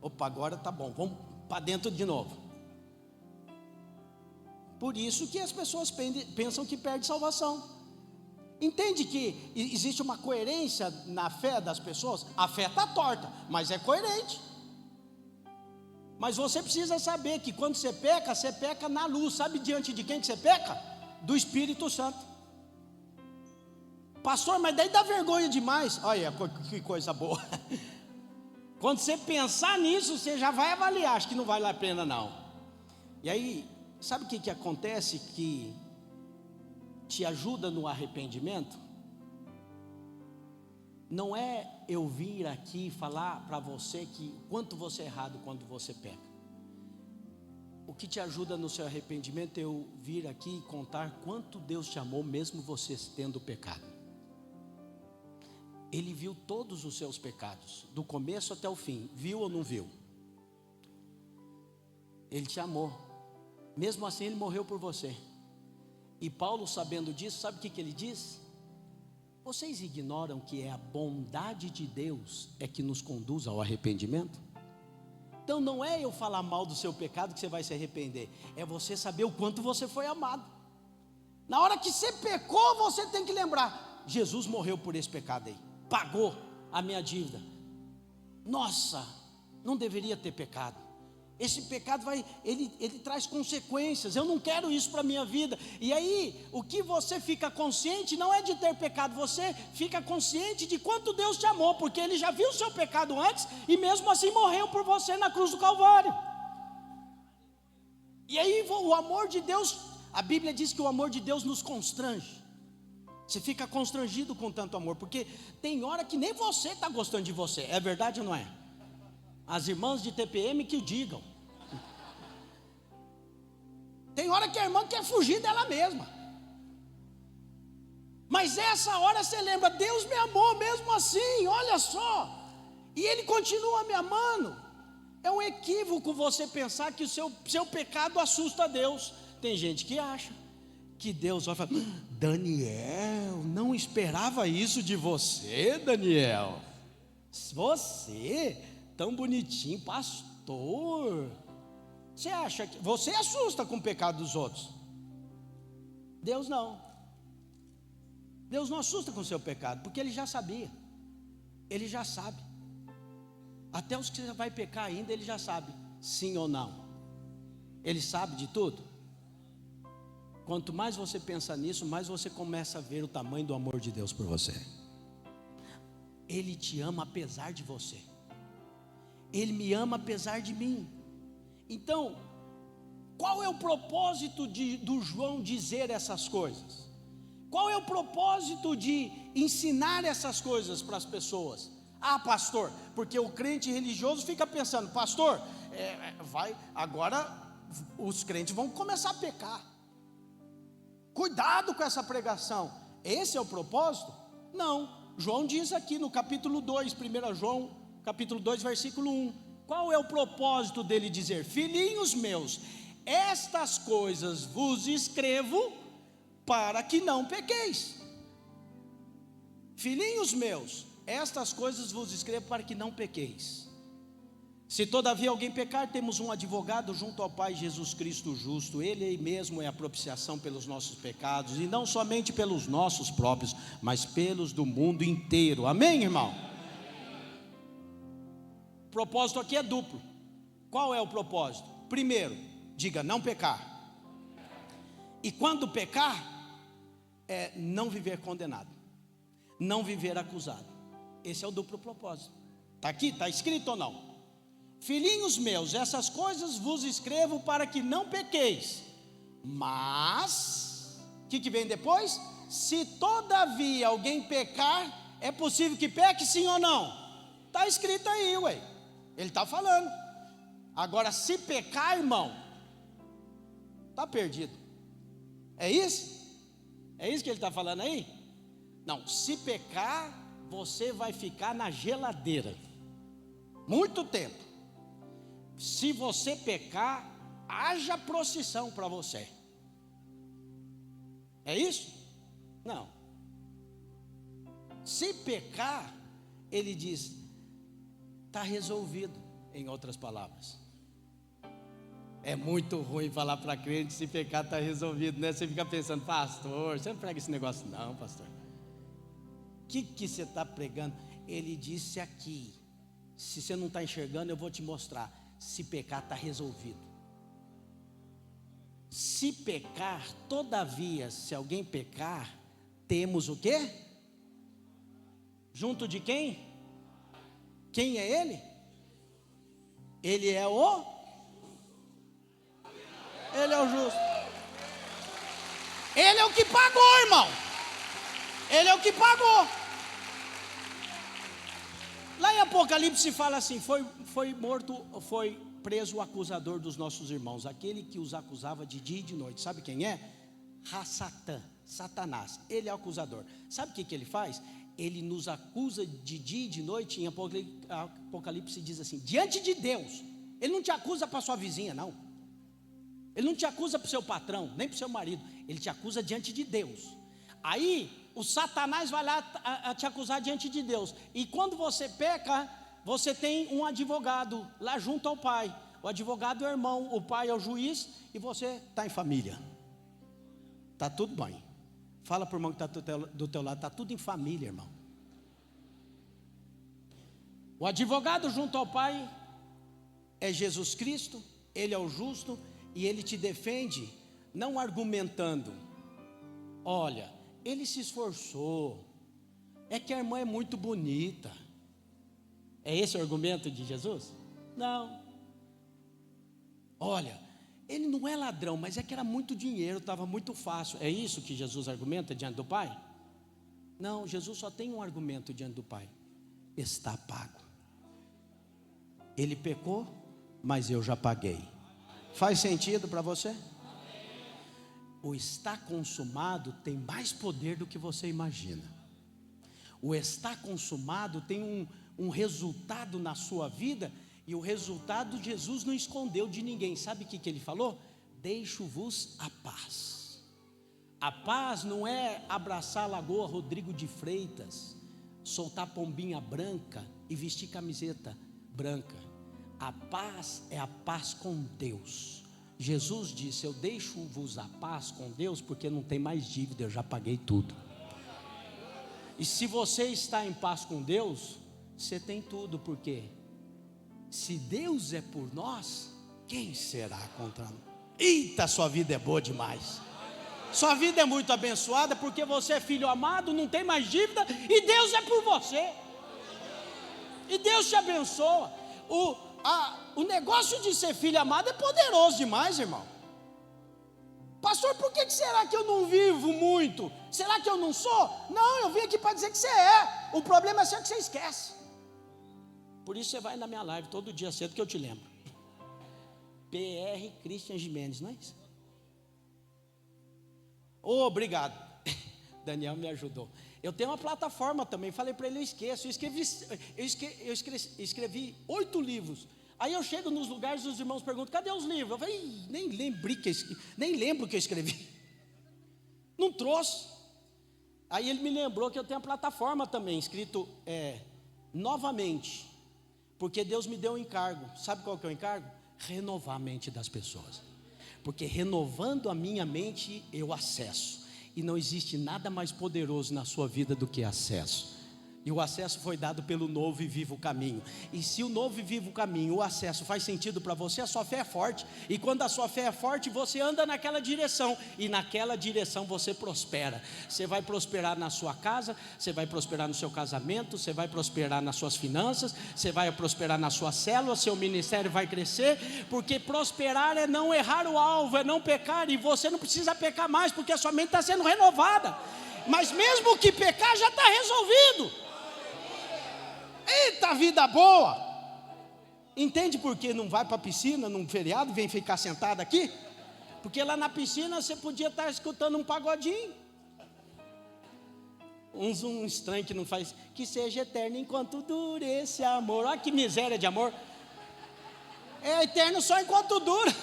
Opa, agora tá bom, vamos para dentro de novo. Por isso que as pessoas pensam que perde salvação. Entende que existe uma coerência na fé das pessoas? A fé está torta, mas é coerente. Mas você precisa saber que quando você peca na luz. Sabe diante de quem que você peca? Do Espírito Santo. Pastor, mas daí dá vergonha demais. Olha que coisa boa. Quando você pensar nisso, você já vai avaliar. Acho que não vale a pena não. E aí, sabe o que acontece que te ajuda no arrependimento? Não é eu vir aqui falar para você que quanto você é errado quando você peca. O que te ajuda no seu arrependimento é eu vir aqui e contar quanto Deus te amou mesmo você tendo pecado. Ele viu todos os seus pecados, do começo até o fim. Viu ou não viu? Ele te amou. Mesmo assim ele morreu por você. E Paulo, sabendo disso, sabe o que ele diz? Vocês ignoram que é a bondade de Deus é que nos conduz ao arrependimento? Então não é eu falar mal do seu pecado que você vai se arrepender. É você saber o quanto você foi amado. Na hora que você pecou, você tem que lembrar, Jesus morreu por esse pecado aí, pagou a minha dívida. Nossa, não deveria ter pecado. Esse pecado ele traz consequências. Eu não quero isso para a minha vida. E aí, o que você fica consciente não é de ter pecado. Você fica consciente de quanto Deus te amou, porque Ele já viu o seu pecado antes e mesmo assim morreu por você na cruz do Calvário. E aí o amor de Deus, a Bíblia diz que o amor de Deus nos constrange. Você fica constrangido com tanto amor, porque tem hora que nem você está gostando de você. É verdade ou não é? As irmãs de TPM que o digam. Tem hora que a irmã quer fugir dela mesma. Mas essa hora você lembra, Deus me amou mesmo assim, olha só. E Ele continua me amando. É um equívoco você pensar que o seu pecado assusta Deus. Tem gente que acha que Deus vai falar, Daniel, não esperava isso de você, Daniel. Você, tão bonitinho, pastor. Você acha que você assusta com o pecado dos outros? Deus não. Deus não assusta com o seu pecado, porque Ele já sabia. Ele já sabe. Até os que você vai pecar ainda, Ele já sabe, sim ou não. Ele sabe de tudo. Quanto mais você pensa nisso, mais você começa a ver o tamanho do amor de Deus por você. Ele te ama apesar de você. Ele me ama apesar de mim. Então, qual é o propósito do João dizer essas coisas? Qual é o propósito de ensinar essas coisas para as pessoas? Ah, pastor, porque o crente religioso fica pensando, pastor, agora os crentes vão começar a pecar. Cuidado com essa pregação. Esse é o propósito? Não. João diz aqui no capítulo 2, 1 João, capítulo 2, versículo 1. Qual é o propósito dele dizer? Filhinhos meus, estas coisas vos escrevo para que não pequeis. Filhinhos meus, estas coisas vos escrevo para que não pequeis. Se todavia alguém pecar, temos um advogado junto ao Pai, Jesus Cristo justo. Ele mesmo é a propiciação pelos nossos pecados, e não somente pelos nossos próprios, mas pelos do mundo inteiro. Amém, irmão? O propósito aqui é duplo. Qual é o propósito? Primeiro, diga não pecar. E quando pecar, é não viver condenado, não viver acusado. Esse é o duplo propósito. Está aqui? Está escrito ou não? Filhinhos meus, essas coisas vos escrevo para que não pequeis. Mas, o que vem depois? Se todavia alguém pecar, é possível que peque, sim ou não? Está escrito aí, ué. Ele está falando. Agora, se pecar, irmão, está perdido. É isso? É isso que ele está falando aí? Não, se pecar, você vai ficar na geladeira muito tempo. Se você pecar, haja procissão para você. É isso? Não. Se pecar, ele diz, está resolvido, em outras palavras. É muito ruim falar para crente, se pecar está resolvido, né? Você fica pensando, pastor, você não prega esse negócio não, pastor. O que você está pregando? Ele disse aqui, se você não está enxergando, eu vou te mostrar. Se pecar, está resolvido. Se pecar, todavia, se alguém pecar, temos o quê? Junto de quem? Quem é ele? Ele é o? Ele é o justo. Ele é o que pagou, irmão. Ele é o que pagou. Lá em Apocalipse fala assim, foi preso o acusador dos nossos irmãos, aquele que os acusava de dia e de noite. Sabe quem é? Satã, Satanás. Ele é o acusador. Sabe o que ele faz? Ele nos acusa de dia e de noite. Em Apocalipse diz assim, diante de Deus. Ele não te acusa para sua vizinha, não. Ele não te acusa para o seu patrão, nem para o seu marido. Ele te acusa diante de Deus. Aí o Satanás vai lá a te acusar diante de Deus. E quando você peca, você tem um advogado lá junto ao pai. O advogado é o irmão, o pai é o juiz, e você está em família. Está tudo bem. Fala para o irmão que está do teu lado, está tudo em família, irmão. O advogado junto ao pai é Jesus Cristo, ele é o justo, e ele te defende, não argumentando. Olha, ele se esforçou, é que a irmã é muito bonita. É esse o argumento de Jesus? Não. Olha, ele não é ladrão, mas é que era muito dinheiro, estava muito fácil. É isso que Jesus argumenta diante do Pai? Não, Jesus só tem um argumento diante do Pai: está pago. Ele pecou, mas eu já paguei. Faz sentido para você? O está consumado tem mais poder do que você imagina. O está consumado tem um resultado na sua vida, e o resultado Jesus não escondeu de ninguém. Sabe o que ele falou? Deixo-vos a paz. A paz não é abraçar a Lagoa Rodrigo de Freitas, soltar pombinha branca e vestir camiseta branca. A paz é a paz com Deus. Jesus disse: eu deixo-vos a paz com Deus, porque não tem mais dívida, eu já paguei tudo. E se você está em paz com Deus, você tem tudo, porque se Deus é por nós, quem será contra nós? Eita, sua vida é boa demais. Sua vida é muito abençoada, porque você é filho amado, não tem mais dívida, e Deus é por você. E Deus te abençoa. O negócio de ser filho amado é poderoso demais, irmão. Pastor, por que será que eu não vivo muito? Será que eu não sou? Não, eu vim aqui para dizer que você é. O problema é ser que você esquece. Por isso você vai na minha live todo dia cedo, que eu te lembro. PR Christian Gimenez, não é isso? Obrigado. Daniel me ajudou. Eu tenho uma plataforma também, falei para ele, eu esqueço. Eu escrevi 8 livros. Aí eu chego nos lugares e os irmãos perguntam: cadê os livros? Eu falei: nem lembro que eu escrevi. Não trouxe. Aí ele me lembrou que eu tenho a plataforma também, escrito novamente, porque Deus me deu um encargo. Sabe qual que é o encargo? Renovar a mente das pessoas. Porque renovando a minha mente, eu acesso. E não existe nada mais poderoso na sua vida do que acesso. E o acesso foi dado pelo novo e vivo caminho. E se o novo e vivo caminho, o acesso faz sentido para você, a sua fé é forte. E quando a sua fé é forte, você anda naquela direção. E naquela direção você prospera. Você vai prosperar na sua casa, você vai prosperar no seu casamento, você vai prosperar nas suas finanças, você vai prosperar na sua célula, seu ministério vai crescer. Porque prosperar é não errar o alvo, é não pecar. E você não precisa pecar mais, porque a sua mente está sendo renovada. Mas mesmo que pecar, já está resolvido. Eita, vida boa! Entende por que não vai para a piscina num feriado e vem ficar sentado aqui? Porque lá na piscina você podia estar escutando um pagodinho. Um estranho que não faz, que seja eterno enquanto dure esse amor. Olha que miséria de amor. É eterno só enquanto dura.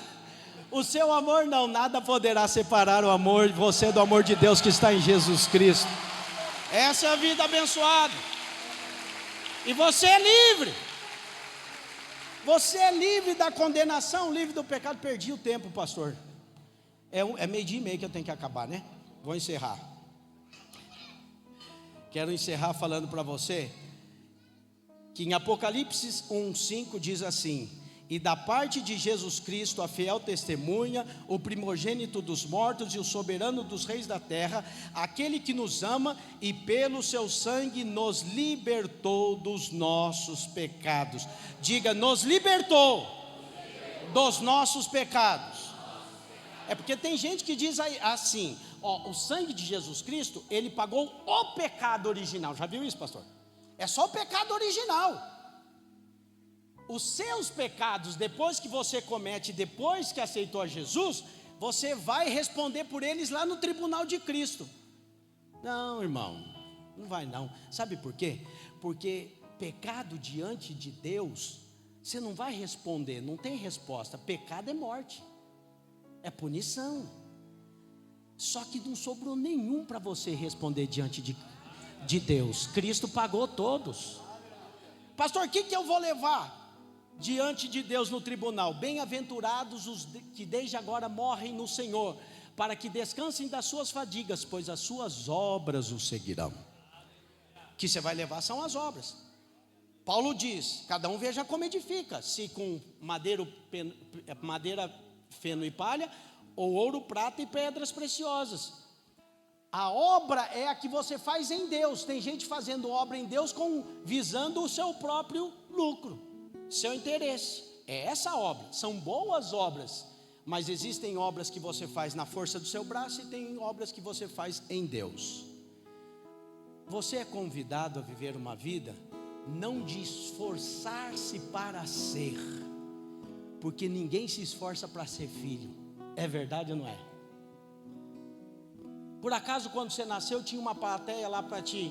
O seu amor não, nada poderá separar o amor de você do amor de Deus que está em Jesus Cristo. Essa é a vida abençoada. E você é livre. Você é livre da condenação, livre do pecado. Perdi o tempo, pastor. É 12:30 que eu tenho que acabar, né? Vou encerrar. Quero encerrar falando para você que em Apocalipse 1:5 diz assim: e da parte de Jesus Cristo, a fiel testemunha, o primogênito dos mortos e o soberano dos reis da terra, aquele que nos ama e pelo seu sangue nos libertou dos nossos pecados. Diga, nos libertou dos nossos pecados. É porque tem gente que diz assim, ó, o sangue de Jesus Cristo, ele pagou o pecado original. Já viu isso, pastor? É só o pecado original. Os seus pecados, depois que você comete, depois que aceitou a Jesus, você vai responder por eles lá no tribunal de Cristo. Não, irmão, não vai não. Sabe por quê? Porque pecado diante de Deus, você não vai responder, não tem resposta. Pecado é morte, é punição. Só que não sobrou nenhum para você responder diante de Deus. Cristo pagou todos. Pastor, o que eu vou levar diante de Deus no tribunal? Bem-aventurados os que desde agora morrem no Senhor, para que descansem das suas fadigas, pois as suas obras os seguirão. O que você vai levar são as obras. Paulo diz, cada um veja como edifica, se com madeira, feno e palha, ou ouro, prata e pedras preciosas. A obra é a que você faz em Deus. Tem gente fazendo obra em Deus visando o seu próprio lucro, seu interesse. É essa obra, são boas obras, mas existem obras que você faz na força do seu braço e tem obras que você faz em Deus. Você é convidado a viver uma vida não de esforçar-se para ser, porque ninguém se esforça para ser filho. É verdade ou não é? Por acaso quando você nasceu tinha uma plateia lá para te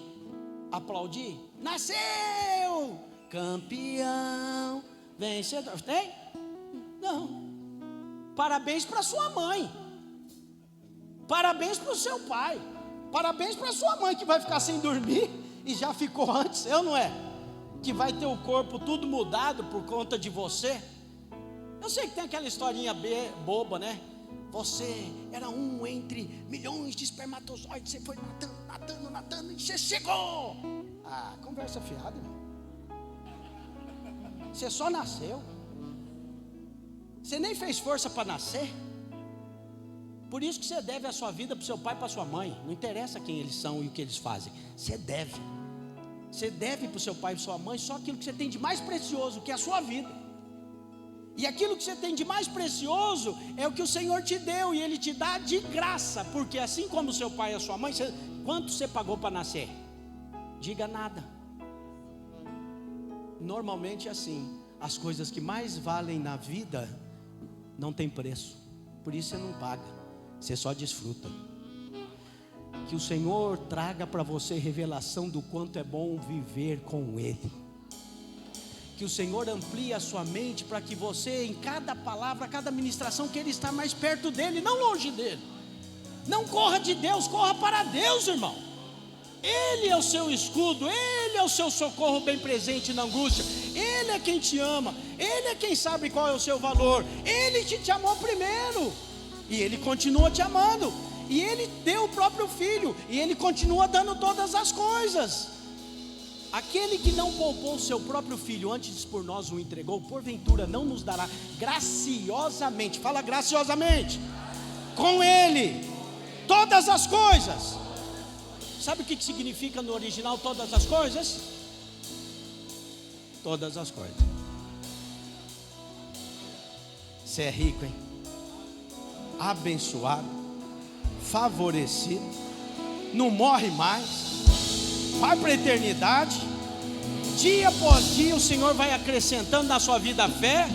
aplaudir? Nasceu! Campeão, vencedor. Tem? Não. Parabéns para sua mãe. Parabéns para o seu pai. Parabéns para sua mãe que vai ficar sem dormir e já ficou antes, eu não é? Que vai ter o corpo tudo mudado por conta de você. Eu sei que tem aquela historinha boba, né? Você era um entre milhões de espermatozoides, você foi nadando e você chegou. Ah, conversa fiada, irmão. Você só nasceu. Você nem fez força para nascer. Por isso que você deve a sua vida para o seu pai e para sua mãe. Não interessa quem eles são e o que eles fazem. Você deve. Você deve para o seu pai e para sua mãe só aquilo que você tem de mais precioso, que é a sua vida. E aquilo que você tem de mais precioso é o que o Senhor te deu, e Ele te dá de graça. Porque assim como o seu pai e a sua mãe, quanto você pagou para nascer? Diga nada. Normalmente é assim. As coisas que mais valem na vida não tem preço. Por isso você não paga, você só desfruta. Que o Senhor traga para você revelação do quanto é bom viver com Ele. Que o Senhor amplie a sua mente para que você, em cada palavra, cada ministração, que Ele está mais perto dEle, não longe dEle. Não corra de Deus, corra para Deus, irmão. Ele é o seu escudo, Ele é o seu socorro bem presente na angústia. Ele é quem te ama, Ele é quem sabe qual é o seu valor. Ele te amou primeiro, e Ele continua te amando. E Ele deu o próprio Filho, e Ele continua dando todas as coisas. Aquele que não poupou o seu próprio Filho, antes por nós o entregou, porventura não nos dará graciosamente, fala graciosamente, com Ele, todas as coisas. Sabe o que significa no original todas as coisas? Todas as coisas. Você é rico, hein? Abençoado, favorecido, não morre mais, vai para a eternidade. Dia após dia o Senhor vai acrescentando na sua vida a fé,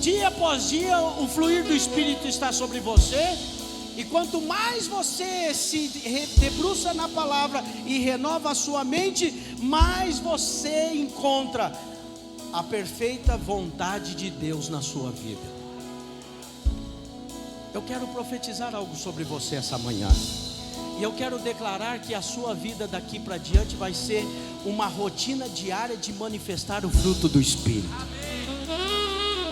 Dia após dia o fluir do Espírito está sobre você. E quanto mais você se debruça na palavra e renova a sua mente, mais você encontra a perfeita vontade de Deus na sua vida. Eu quero profetizar algo sobre você essa manhã. E eu quero declarar que a sua vida daqui para diante vai ser uma rotina diária de manifestar o fruto do Espírito.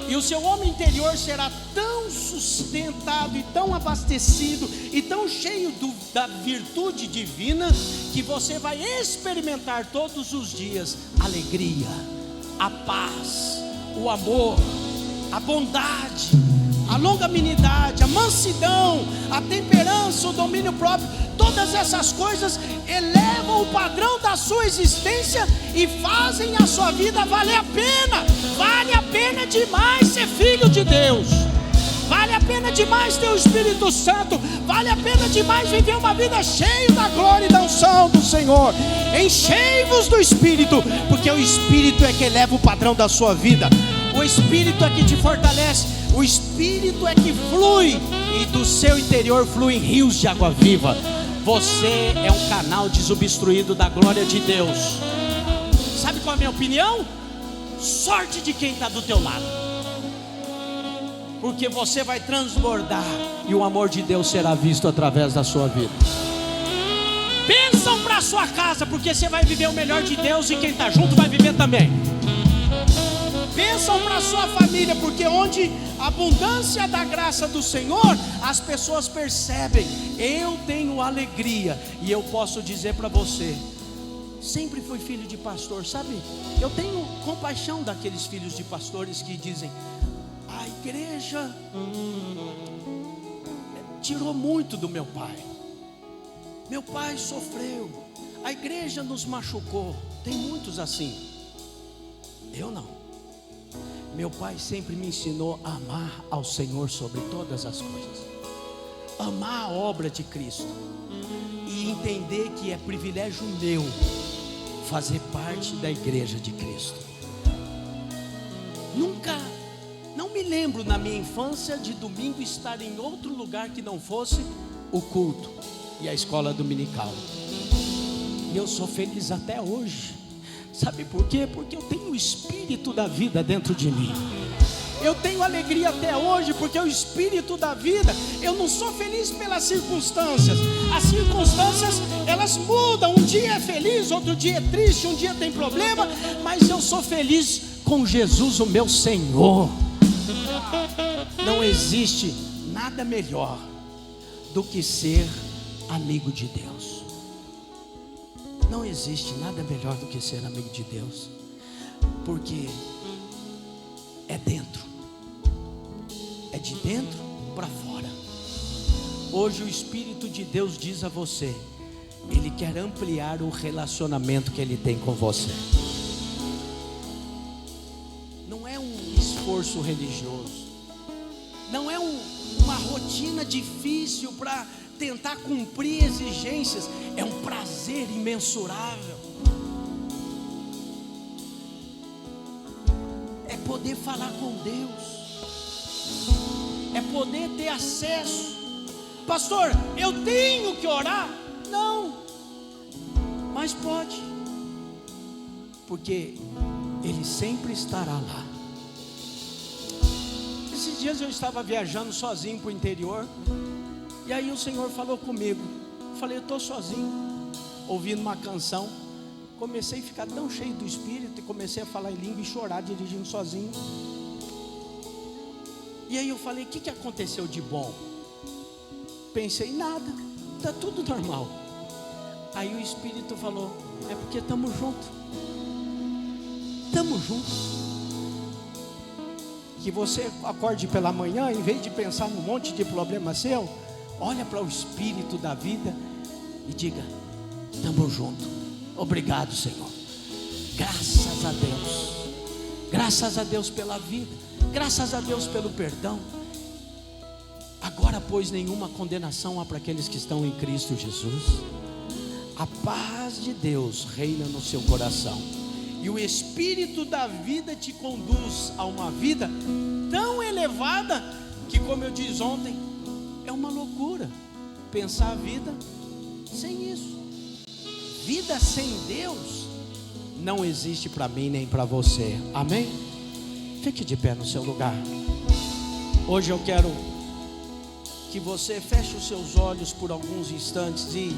E o seu homem interior será tão sustentado e tão abastecido e tão cheio da virtude divina, que você vai experimentar todos os dias a alegria, a paz, o amor, a bondade, a longanimidade, a mansidão, a temperança, o domínio próprio. Todas essas coisas elevam o padrão da sua existência e fazem a sua vida valer a pena. Vale a pena demais ser filho de Deus. Vale a pena demais ter o Espírito Santo. Vale a pena demais viver uma vida cheia da glória e da unção do Senhor. Enchei-vos do Espírito, porque o Espírito é que eleva o padrão da sua vida. O Espírito é que te fortalece. O Espírito é que flui, e do seu interior fluem rios de água viva. Você é um canal desobstruído da glória de Deus. Sabe qual é a minha opinião? Sorte de quem está do teu lado, porque você vai transbordar e o amor de Deus será visto através da sua vida. Bênção para a sua casa, porque você vai viver o melhor de Deus e quem está junto vai viver também. Bênção para a sua família, porque onde a abundância da graça do Senhor, as pessoas percebem. Eu tenho alegria, e eu posso dizer para você, sempre fui filho de pastor, sabe? Eu tenho compaixão daqueles filhos de pastores que dizem: a igreja tirou muito do meu pai. Meu pai sofreu, a igreja nos machucou. Tem muitos assim. Eu não. Meu pai sempre me ensinou a amar ao Senhor sobre todas as coisas, amar a obra de Cristo e entender que é privilégio meu fazer parte da igreja de Cristo. Não me lembro na minha infância de domingo estar em outro lugar que não fosse o culto e a escola dominical. E eu sou feliz até hoje. Sabe por quê? Porque eu tenho o Espírito da vida dentro de mim. Eu tenho alegria até hoje, porque o Espírito da vida. Eu não sou feliz pelas circunstâncias. As circunstâncias, elas mudam. Um dia é feliz, outro dia é triste, um dia tem problema. Mas eu sou feliz com Jesus, o meu Senhor. Não existe nada melhor do que ser amigo de Deus. Não existe nada melhor do que ser amigo de Deus, porque é dentro, é de dentro para fora. Hoje o Espírito de Deus diz a você, Ele quer ampliar o relacionamento que Ele tem com você. Não é um esforço religioso, não é uma rotina difícil para tentar cumprir exigências. É um prazer imensurável. É poder falar com Deus, é poder ter acesso. Pastor, eu tenho que orar? Não, mas pode, porque Ele sempre estará lá. Esses dias eu estava viajando sozinho para o interior, e aí o Senhor falou comigo. Eu falei, eu estou sozinho, ouvindo uma canção. Comecei a ficar tão cheio do Espírito, e comecei a falar em língua e chorar dirigindo sozinho. E aí eu falei, o que aconteceu de bom? Pensei, nada, está tudo normal. Aí o Espírito falou, é porque estamos juntos. Estamos juntos. Que você acorde pela manhã, em vez de pensar num monte de problema seu, olha para o Espírito da vida e diga, estamos juntos. Obrigado, Senhor. Graças a Deus. Graças a Deus pela vida. Graças a Deus pelo perdão. Agora, pois, nenhuma condenação há para aqueles que estão em Cristo Jesus. A paz de Deus reina no seu coração, e o Espírito da vida te conduz a uma vida tão elevada que, como eu disse ontem, é uma loucura pensar a vida sem isso. Vida sem Deus não existe para mim nem para você. Amém? Fique de pé no seu lugar. Hoje eu quero que você feche os seus olhos por alguns instantes e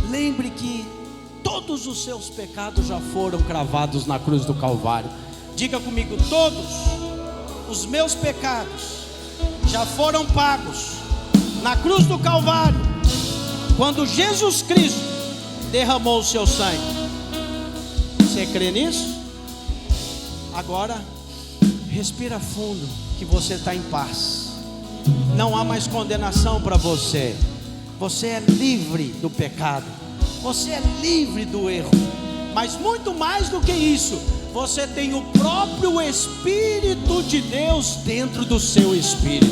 lembre que todos os seus pecados já foram cravados na cruz do Calvário. Diga comigo: todos os meus pecados já foram pagos na cruz do Calvário, quando Jesus Cristo derramou o seu sangue. Você crê nisso? Agora respira fundo, que você está em paz. Não há mais condenação para você. Você é livre do pecado, você é livre do erro. Mas muito mais do que isso, você tem o próprio Espírito de Deus dentro do seu espírito.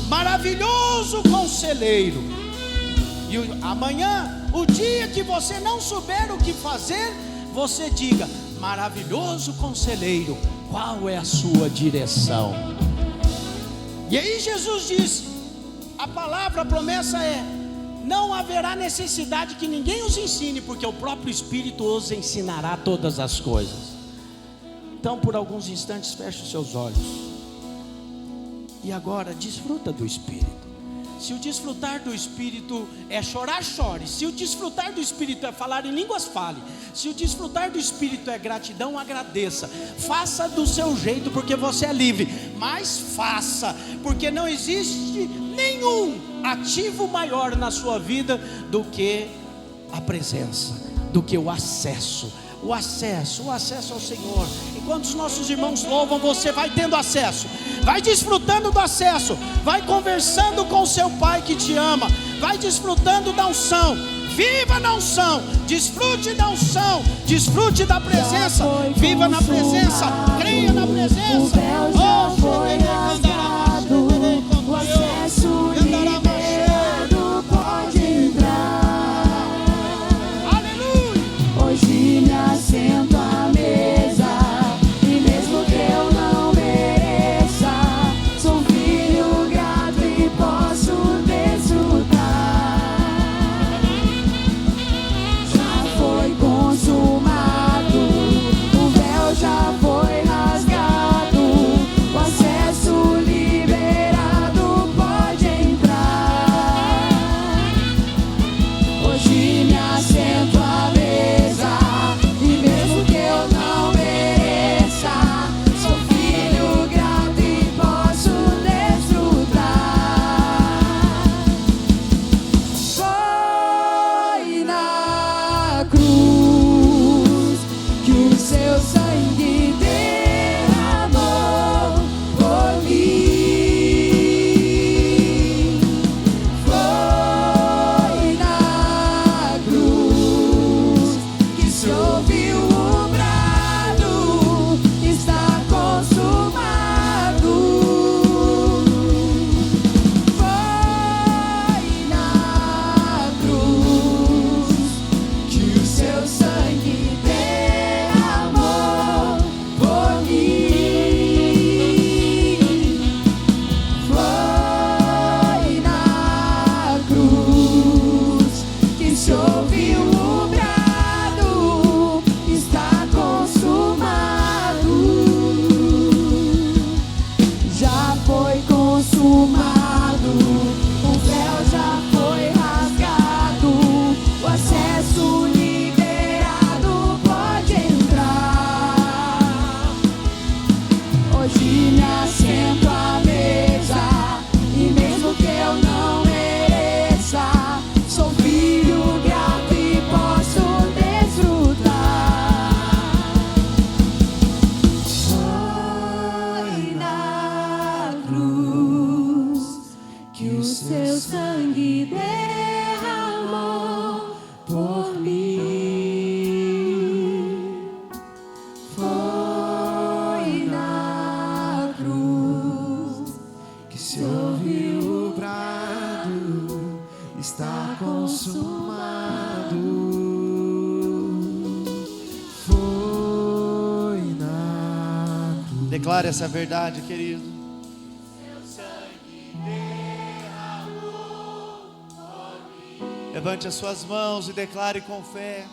Maravilhoso conselheiro. E amanhã, o dia que você não souber o que fazer, você diga: maravilhoso conselheiro, qual é a sua direção? E aí Jesus disse, a palavra, a promessa é: não haverá necessidade que ninguém os ensine, porque o próprio Espírito os ensinará todas as coisas. Então, por alguns instantes, feche os seus olhos e agora desfruta do Espírito. Se o desfrutar do Espírito é chorar, chore. Se o desfrutar do Espírito é falar em línguas, fale. Se o desfrutar do Espírito é gratidão, agradeça. Faça do seu jeito, porque você é livre. Mas faça, porque não existe nenhum ativo maior na sua vida do que a presença, do que o acesso. O acesso ao Senhor. Enquanto os nossos irmãos louvam, você vai tendo acesso, vai desfrutando do acesso, vai conversando com o seu Pai que te ama, vai desfrutando da unção. Viva na unção, desfrute da unção, desfrute da presença, viva na presença, creia na presença. O véu já foi rasgado, o acesso liberado, pode entrar. Aleluia. Hoje me assento à mesa, e mesmo que eu não mereça, sou filho grato e posso desfrutar. Já foi consumado, o véu já foi rasgado, o acesso liberado, pode entrar. Hoje me assento à mesa, e mesmo que eu não mereça, sou filho grato e posso desfrutar. Foi na cruz que o seu sangue derramou por mim. Foi na cruz que se ouviu o brado: está consumado. Foi na cruz que o seu sangue derramou por mim. Foi na cruz que se ouviu o brado: está consumado. Já foi consumado, o véu já foi rasgado, o acesso liberado, pode entrar. Hoje me assento à mesa, e mesmo que eu não mereça, sou filho grato e posso desfrutar. Foi na cruz Declare essa verdade, querido. Levante as suas mãos e declare com fé.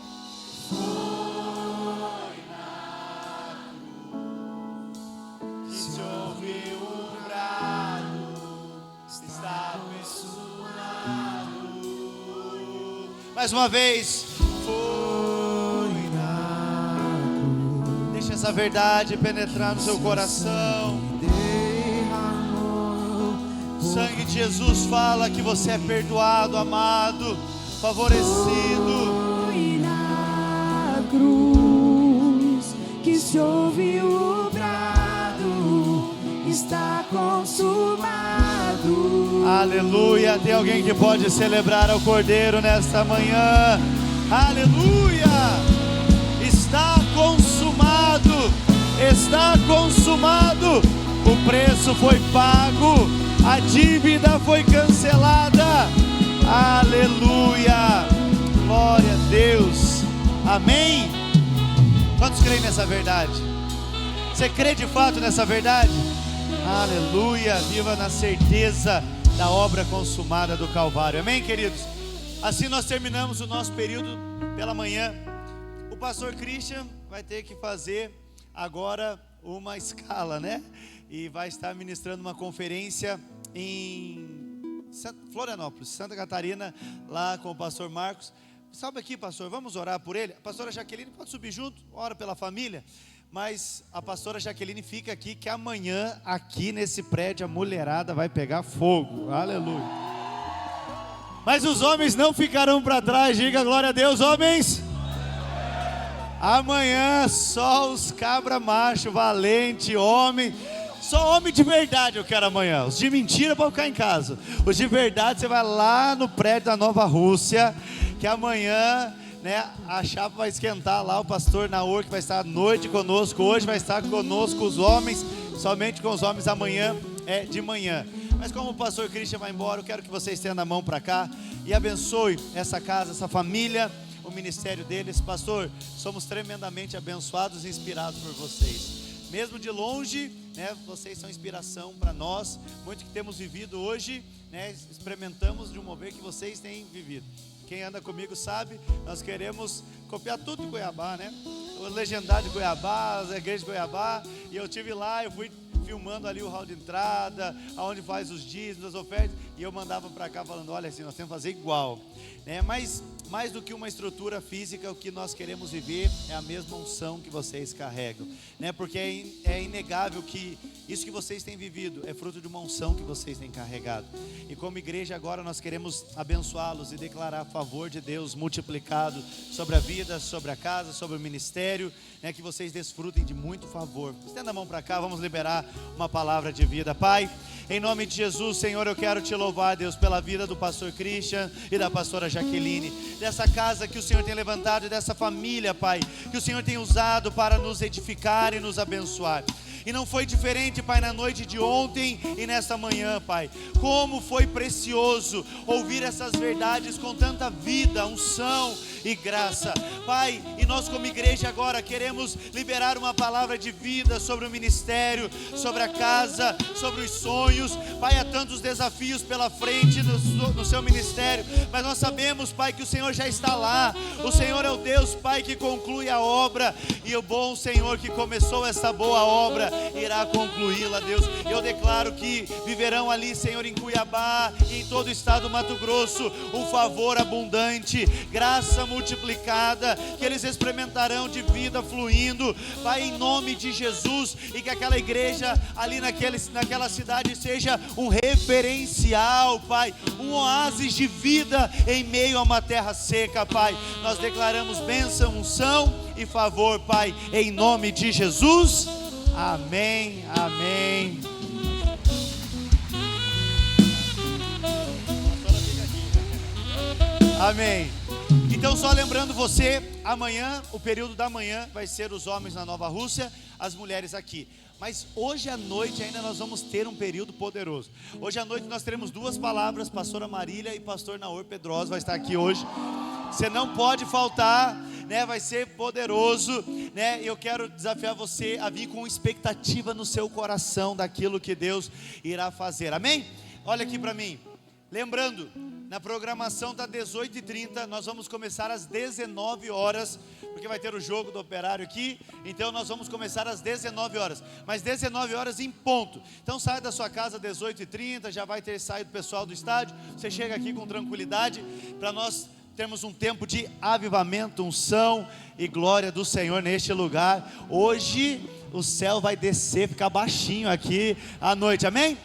Foi na cruz que se ouviu o brado, está consumado. Mais uma vez. Foi na cruz. Deixa essa verdade penetrar no seu coração. O sangue de Jesus fala que você é perdoado, amado, favorecido. Foi na cruz que se ouviu o brado, está consumado. Aleluia. Tem alguém que pode celebrar ao Cordeiro nesta manhã? Aleluia. Está consumado. Está consumado. O preço foi pago. A dívida foi cancelada. Aleluia. Glória a Deus. Amém. Quantos creem nessa verdade? Você crê de fato nessa verdade? Aleluia. Viva na certeza da obra consumada do Calvário. Amém, queridos? Assim nós terminamos o nosso período pela manhã. O pastor Christian vai ter que fazer agora uma escala, né? E vai estar ministrando uma conferência em Florianópolis, Santa Catarina, lá com o pastor Marcos. Sabe aqui, pastor, vamos orar por ele? A pastora Jaqueline pode subir junto, ora pela família. Mas a pastora Jaqueline fica aqui, que amanhã aqui nesse prédio a mulherada vai pegar fogo. Aleluia. Mas os homens não ficarão para trás. Diga glória a Deus, homens. Amanhã só os cabra macho, valente, homem. Só homem de verdade eu quero amanhã. Os de mentira para ficar em casa. Os de verdade você vai lá no prédio da Nova Rússia, que amanhã, né, a chapa vai esquentar lá. O pastor Naor, que vai estar à noite conosco, hoje vai estar conosco os homens, somente com os homens. Amanhã é de manhã. Mas como o pastor Christian vai embora, eu quero que você estenda a mão para cá e abençoe essa casa, essa família, o ministério deles. Pastor, somos tremendamente abençoados e inspirados por vocês. Mesmo de longe, né, vocês são inspiração para nós. Muito que temos vivido hoje, né, experimentamos de um mover que vocês têm vivido. Quem anda comigo sabe, nós queremos copiar tudo de Cuiabá, né? O legendário de Cuiabá, as igrejas de Cuiabá. E eu estive lá, eu fui filmando ali o hall de entrada, aonde faz os dízimos, as ofertas. E eu mandava para cá falando, olha assim, nós temos que fazer igual, né? Mas mais do que uma estrutura física, o que nós queremos viver é a mesma unção que vocês carregam, né? Porque é inegável que isso que vocês têm vivido é fruto de uma unção que vocês têm carregado. E como igreja agora nós queremos abençoá-los e declarar a favor de Deus multiplicado sobre a vida, sobre a casa, sobre o ministério, né? Que vocês desfrutem de muito favor. Estenda a mão para cá, vamos liberar uma palavra de vida. Pai, em nome de Jesus, Senhor, eu quero te louvar, Deus, pela vida do pastor Christian e da pastora Jaqueline, dessa casa que o Senhor tem levantado e dessa família, Pai, que o Senhor tem usado para nos edificar e nos abençoar. E não foi diferente, Pai, na noite de ontem e nesta manhã, Pai. Como foi precioso ouvir essas verdades com tanta vida, unção e graça, Pai. E nós como igreja agora queremos liberar uma palavra de vida sobre o ministério, sobre a casa, sobre os sonhos, Pai. Há tantos desafios pela frente no seu ministério, mas nós sabemos, Pai, que o Senhor já está lá. O Senhor é o Deus, Pai, que conclui a obra, e o bom Senhor que começou essa boa obra irá concluí-la, Deus. Eu declaro que viverão ali, Senhor, em Cuiabá e em todo o estado do Mato Grosso, um favor abundante, graça multiplicada, que eles experimentarão de vida fluindo, Pai, em nome de Jesus. E que aquela igreja ali naquela cidade seja um referencial, Pai, um oásis de vida em meio a uma terra seca, Pai. Nós declaramos bênção, unção e favor, Pai, em nome de Jesus. Amém, amém. Amém. Então, só lembrando você, amanhã, o período da manhã vai ser os homens na Nova Rússia, as mulheres aqui. Mas hoje à noite ainda nós vamos ter um período poderoso. Hoje à noite nós teremos duas palavras, pastora Marília e pastor Naor Pedrosa vai estar aqui hoje. Você não pode faltar. né? Vai ser poderoso, né? Eu quero desafiar você a vir com expectativa no seu coração daquilo que Deus irá fazer, amém? Olha aqui para mim, lembrando, na programação está 18h30, nós vamos começar às 19 horas, porque vai ter o jogo do Operário aqui, então nós vamos começar às 19 horas, mas 19 horas em ponto. Então saia da sua casa às 18h30, já vai ter saído o pessoal do estádio, você chega aqui com tranquilidade, para nós termos um tempo de avivamento, unção e glória do Senhor neste lugar. Hoje o céu vai descer, ficar baixinho aqui à noite, amém?